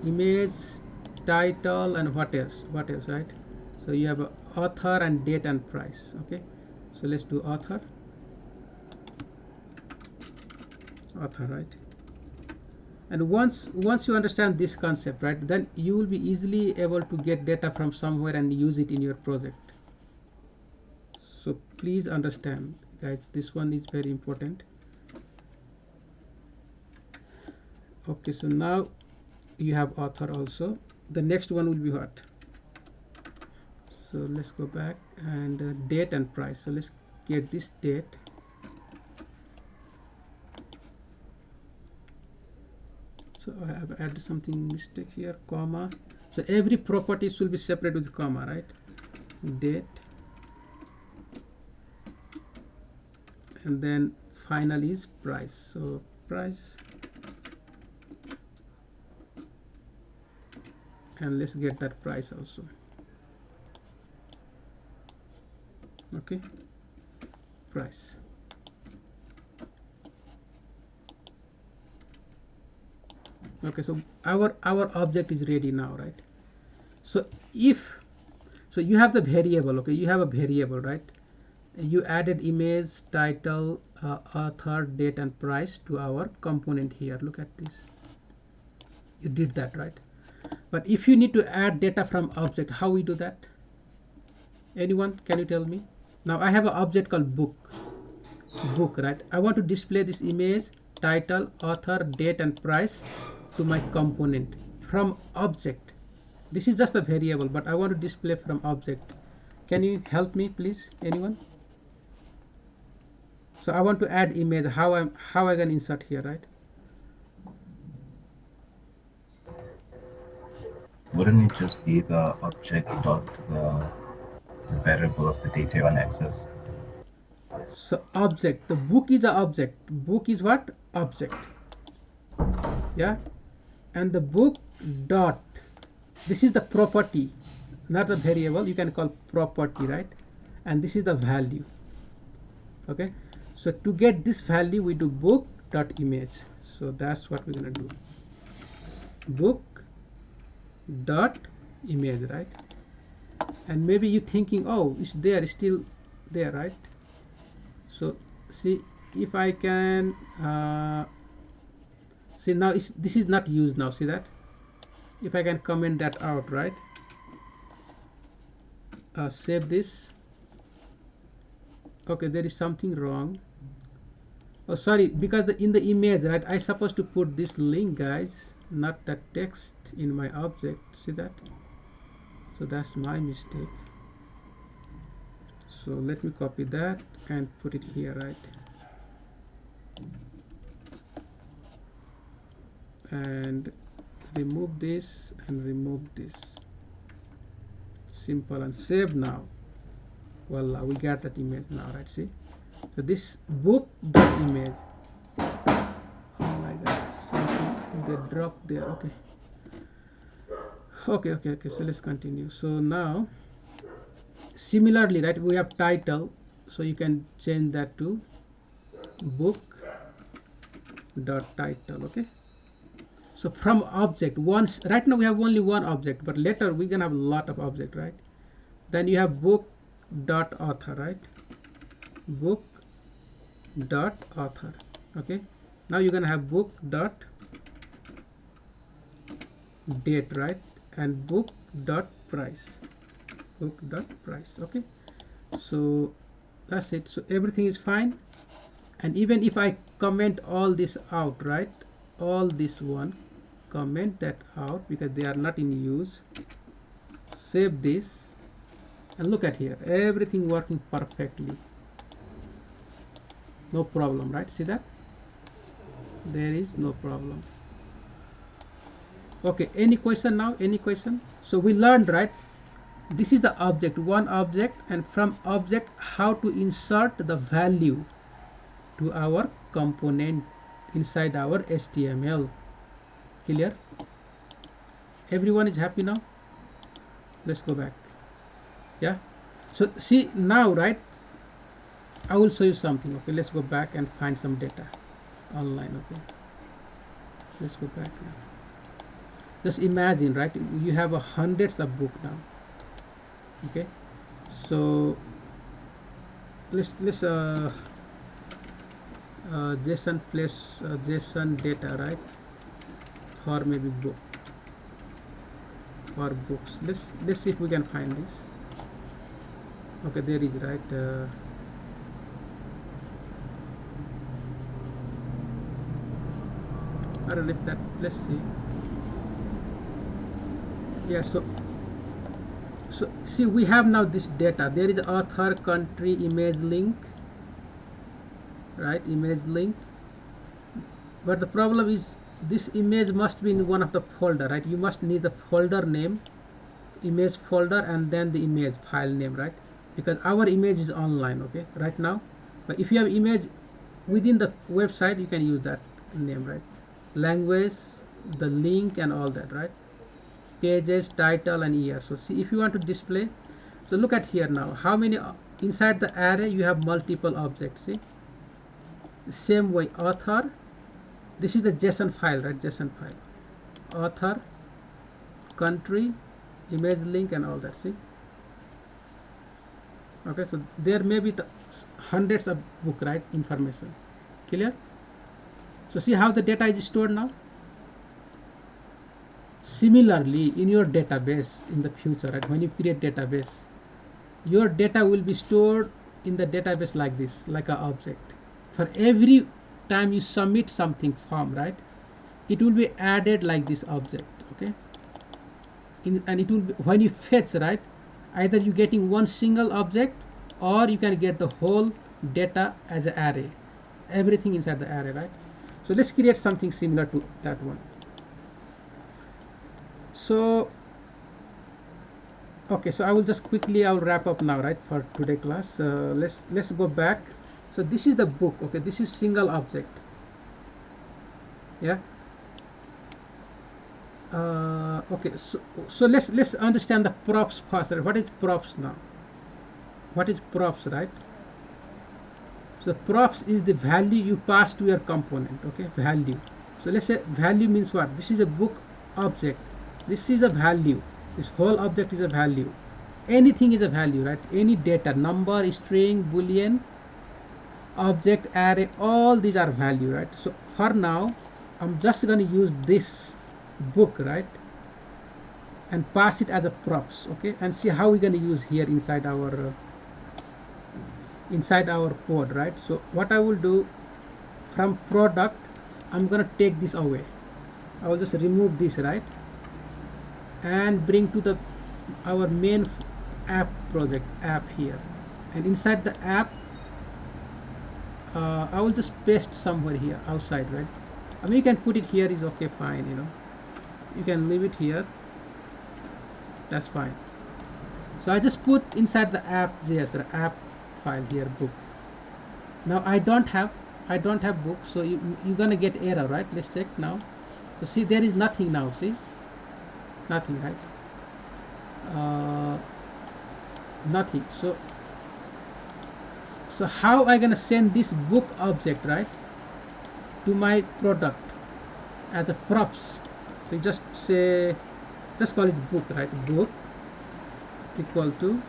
Speaker 1: image, title, and what else, right? So you have a author and date and price. Okay, so let's do author, right? And once you understand this concept, right, then you will be easily able to get data from somewhere and use it in your project. So please understand, guys, this one is very important. Okay, so now you have author also. The next one will be what? So let's go back, and date and price. So let's get this date. So I have added something mistake here, comma. So every property should be separate with comma, right? Date, and then final is price. So price, and let's get that price also. Okay, price. Okay, so our object is ready now, right? So if so you have the variable, okay, you have a variable, right? You added image, title, author, date and price to our component here. Look at this, you did that, right? But if you need to add data from object, how we do that? Anyone, can you tell me? Now I have an object called book, right? I want to display this image, title, author, date and price to my component from object. This is just a variable, but I want to display from object. Can you help me, please? Anyone? So I want to add image. How I can insert here, right?
Speaker 2: Wouldn't it just be the object dot the variable of the data you want to access?
Speaker 1: So object, the book is a object. Book is what? Object. Yeah, and the book dot, this is the property, not the variable. You can call property, right? And this is the value. Okay, so to get this value, we do book dot image. So that's what we're gonna do. Book dot image, right? And maybe you thinking, oh, it's there, it's still there, right? So see, if I can see now, this is not used now. See that? If I can comment that out, right? Save this. Okay, there is something wrong. Oh, sorry, because in the image, right, I supposed to put this link, guys, not that text in my object. See that? So that's my mistake. So let me copy that and put it here, right? And remove this and remove this. Simple, and save now. Voila, we got that image now, right? See? So this book dot image. Oh my god, something they dropped there. Okay. So let's continue. So now similarly, right, we have title, so you can change that to book dot title. Okay, so from object, once right now we have only one object, but later we can have a lot of object, right? Then you have book dot author, right? Book dot author. Okay, now you're gonna have book dot date, right? And book dot price. Book dot price. Okay, so that's it. So everything is fine. And even if I comment all this out, right, all this one, comment that out because they are not in use. Save this and look at here, everything working perfectly, no problem, right? See that? There is no problem. Okay, any question now? Any question? So we learned, right, this is the object, one object, and from object how to insert the value to our component inside our HTML. Clear? Everyone is happy now? Let's go back. Yeah, so see now, right, I will show you something. Okay, let's go back and find some data online. Okay, let's go back now. Just imagine, right, you have hundreds of books now. Okay, so let's JSON place JSON data, right, for maybe book or books. Let's see if we can find this. Okay, there is, right, I don't know if that, let's see. Yeah, so see, we have now this data. There is author, country, image link, right, image link. But the problem is this image must be in one of the folder, right? You must need the folder name, image folder, and then the image file name, right? Because our image is online, okay, right now. But if you have image within the website, you can use that name, right? Language, the link and all that, right? Pages, title and year. So see, if you want to display, so look at here now, how many inside the array you have multiple objects. See, same way, author, this is the JSON file, right? JSON file, author, country, image, link and all that. See, okay, so there may be hundreds of book, right, information. Clear? So see how the data is stored now. Similarly, in your database in the future, right, when you create database, your data will be stored in the database like this, like an object. For every time you submit something form, right, it will be added like this object, okay? And it will be, when you fetch, right, either you getting one single object or you can get the whole data as an array, everything inside the array, right? So let's create something similar to that one. So okay, so I will just quickly, I'll wrap up now, right, for today class. Let's go back. So this is the book, okay, this is single object. Yeah. Okay, so let's understand the props first. Right? What is props now? What is props, right? So props is the value you pass to your component, okay, value. So let's say value means what? This is a book object. This is a value. This whole object is a value. Anything is a value, right? Any data, number, string, boolean, object, array, all these are value, right? So for now, I'm just going to use this book, right, and pass it as a props, okay, and see how we're going to use here inside our code, right? So what I will do, from product, I'm going to take this away. I will just remove this, right, and bring to our main app project, app here, and inside the app I will just paste somewhere here outside, right? I mean, you can put it here, is okay, fine, you know, you can leave it here, that's fine. So I just put inside the app.js or app file here, book. Now I don't have book, so you're gonna get error, right? Let's check now. So see, there is nothing now, see, nothing, right? Nothing. So how I gonna send this book object, right, to my product as a props? So you just say, just call it book, right? Book equal to,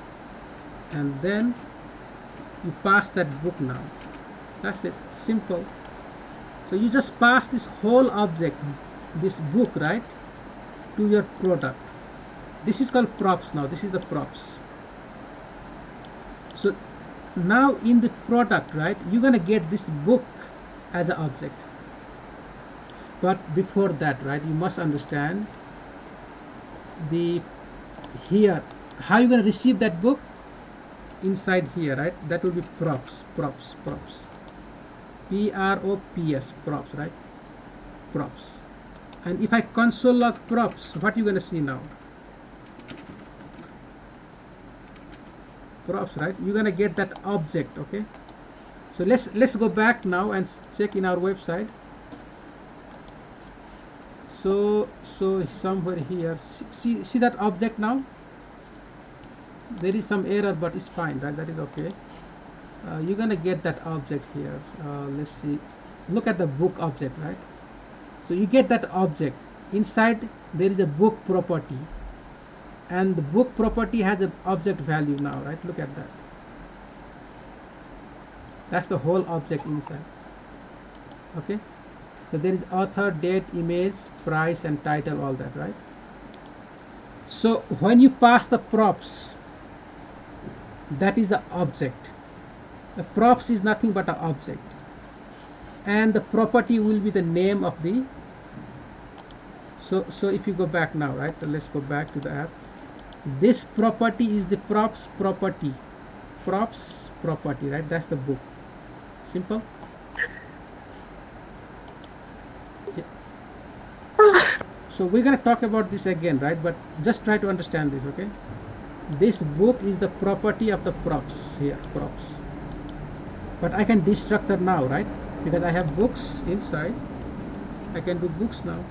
Speaker 1: and then you pass that book now. That's it, simple. So you just pass this whole object, this book, right, to your product. This is called props now. This is the props. So now in the product, right, you're gonna get this book as an object. But before that, right, you must understand here how you're gonna receive that book inside here, right? That will be props, props, props, right? Props. And if I console log props, what you're gonna see now? Props, right? You're gonna get that object, okay? So let's go back now and check in our website. So somewhere here, see that object now? There is some error, but it's fine, right? That is okay. You're gonna get that object here. Let's see. Look at the book object, right? So you get that object. Inside there is a book property, and the book property has an object value now, right? Look at that. That's the whole object inside. Okay. So there is author, date, image, price, and title, all that, right? So when you pass the props, that is the object. The props is nothing but an object, and the property will be the name of the. So if you go back now, right? So let's go back to the app. This property is the props property, right? That's the book. Simple. Yeah. So we're gonna talk about this again, right? But just try to understand this, okay? This book is the property of the props here, props. But I can destructure now, right? Because I have books inside. I can do books now.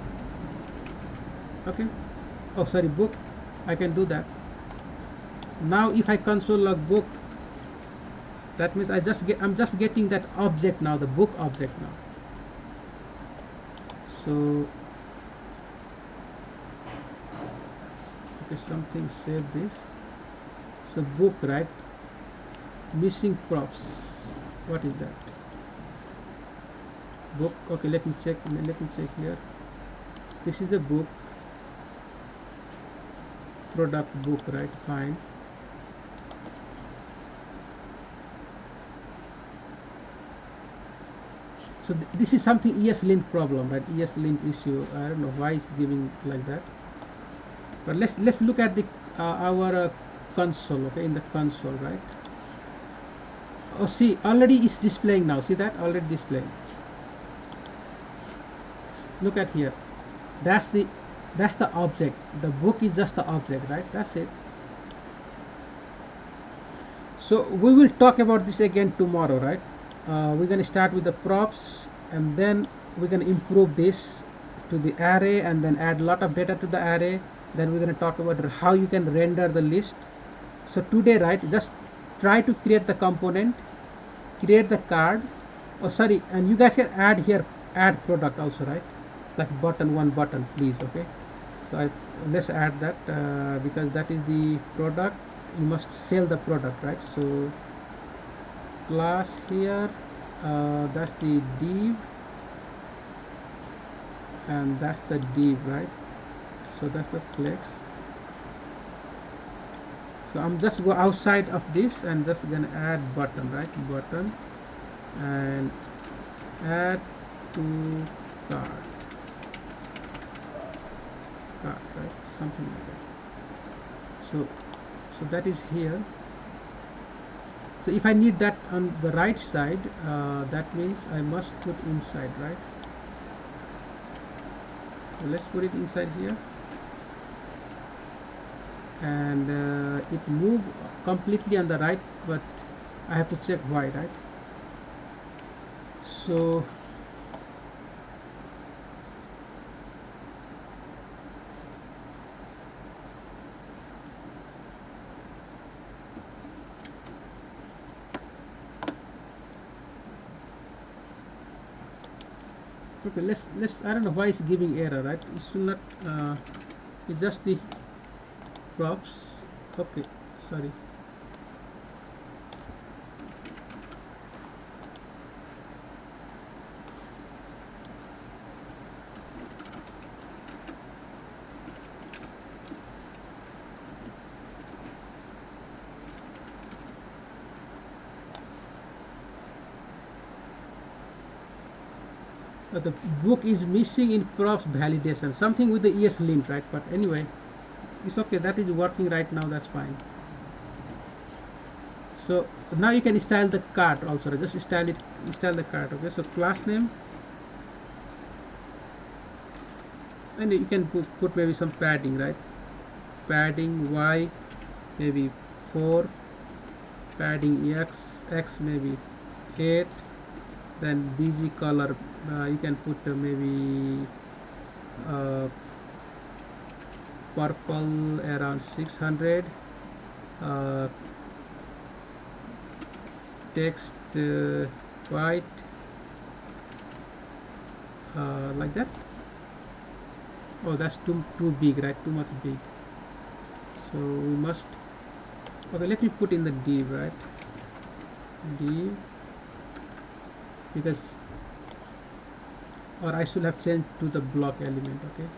Speaker 1: Okay, oh sorry, book, I can do that. Now if I console log book, that means I'm just getting that object now, the book object now. So okay, something save this. So book, right? Missing props, what is that? Book, okay, let me check here. This is the book, product book, right? Fine. So this is something ESLint problem, right? ESLint issue. I don't know why it's giving like that. But let's look at the our console. Okay, in the console, right? Oh, see, already it's displaying now. See that? Already displaying. Look at here. That's the object. The book is just the object, right? That's it. So we will talk about this again tomorrow, right? We're going to start with the props, and then we're going to improve this to the array, and then add a lot of data to the array. Then we're going to talk about how you can render the list. So today, right, just try to create the component, create the card. Oh sorry, and you guys can add here, add product also, right? Like button, one button, please. Okay, so let's add that because that is the product. You must sell the product, right? So class here, that's the div, and that's the div, right? So that's the flex. So I'm just go outside of this and just gonna add button, right? Button, and add to card, right? Something like that. So that is here. So if I need that on the right side, that means I must put inside, right? So let's put it inside here, and it moved completely on the right, but I have to check why, right? So okay, let's I don't know why it's giving error, right? It should not it's just the props. Okay, sorry. The book is missing in props validation, something with the ESLint, right? But anyway, it's okay, that is working right now, that's fine. So now you can style the cart also, right? Just style the cart. Okay, so class name, and you can put maybe some padding, right? Padding Y maybe 4, padding X maybe 8, then busy color you can put maybe purple around 600, text white, like that. Oh, that's too big, right? Too much big. So we must, okay, let me put in the div, right? Div, because, or I should have changed to the block element. Okay,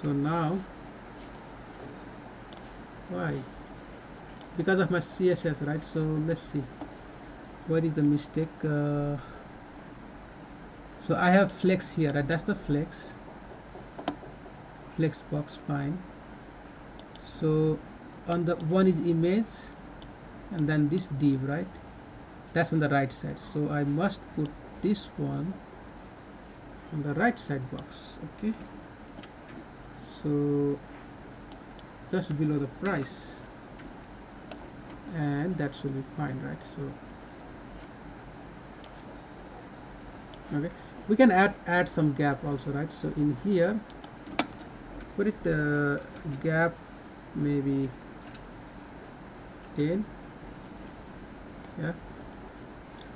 Speaker 1: so now why? Because of my CSS, right? So let's see, where is the mistake? So I have flex here, right? That's the flex box, fine. So on the one is image, and then this div, right? That's on the right side, so I must put this one on the right side box. Okay, so just below the price, and that should be fine, right? So okay, We can add some gap also, right? So in here, put it gap maybe 10. Yeah.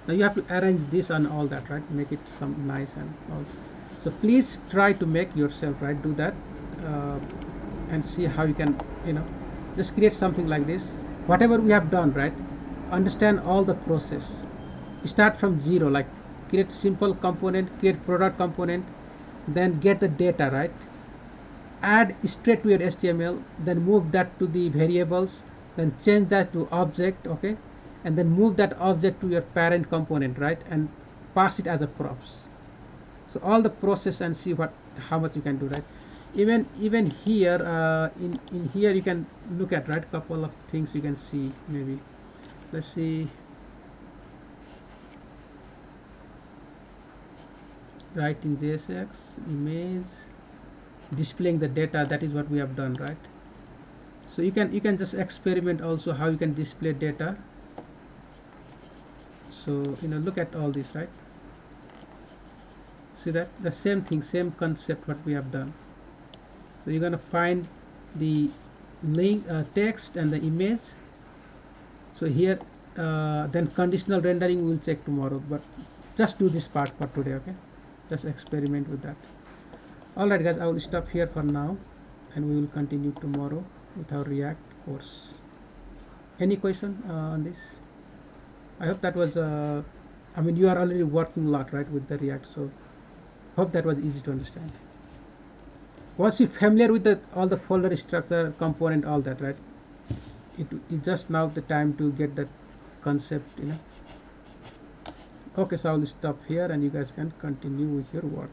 Speaker 1: Now you have to arrange this and all that, right? Make it some nice and all. So please try to make yourself, right? Do that uh, and see how you can, just create something like this. Whatever we have done, right? Understand all the process. Start from zero, like create simple component, create product component, then get the data, right? Add straight to your HTML, then move that to the variables, then change that to object, okay, and then move that object to your parent component, right, and pass it as a props. So all the process and see how much you can do, right? Even here in here you can look at, right, couple of things you can see. Maybe let's see, right, in JSX image displaying the data, that is what we have done, right? So you can just experiment also how you can display data. So look at all this, right? See that the same thing, same concept what we have done. So you're gonna find the link, text and the image. So here then conditional rendering we will check tomorrow, but just do this part for today, okay? Just experiment with that. Alright guys, I will stop here for now and we will continue tomorrow with our React course. Any question on this? I hope that was I mean, you are already working a lot, right, with the React, so hope that was easy to understand. Once you're familiar with all the folder structure, component, all that, right, it's just now the time to get that concept. Okay, so I will stop here and you guys can continue with your work.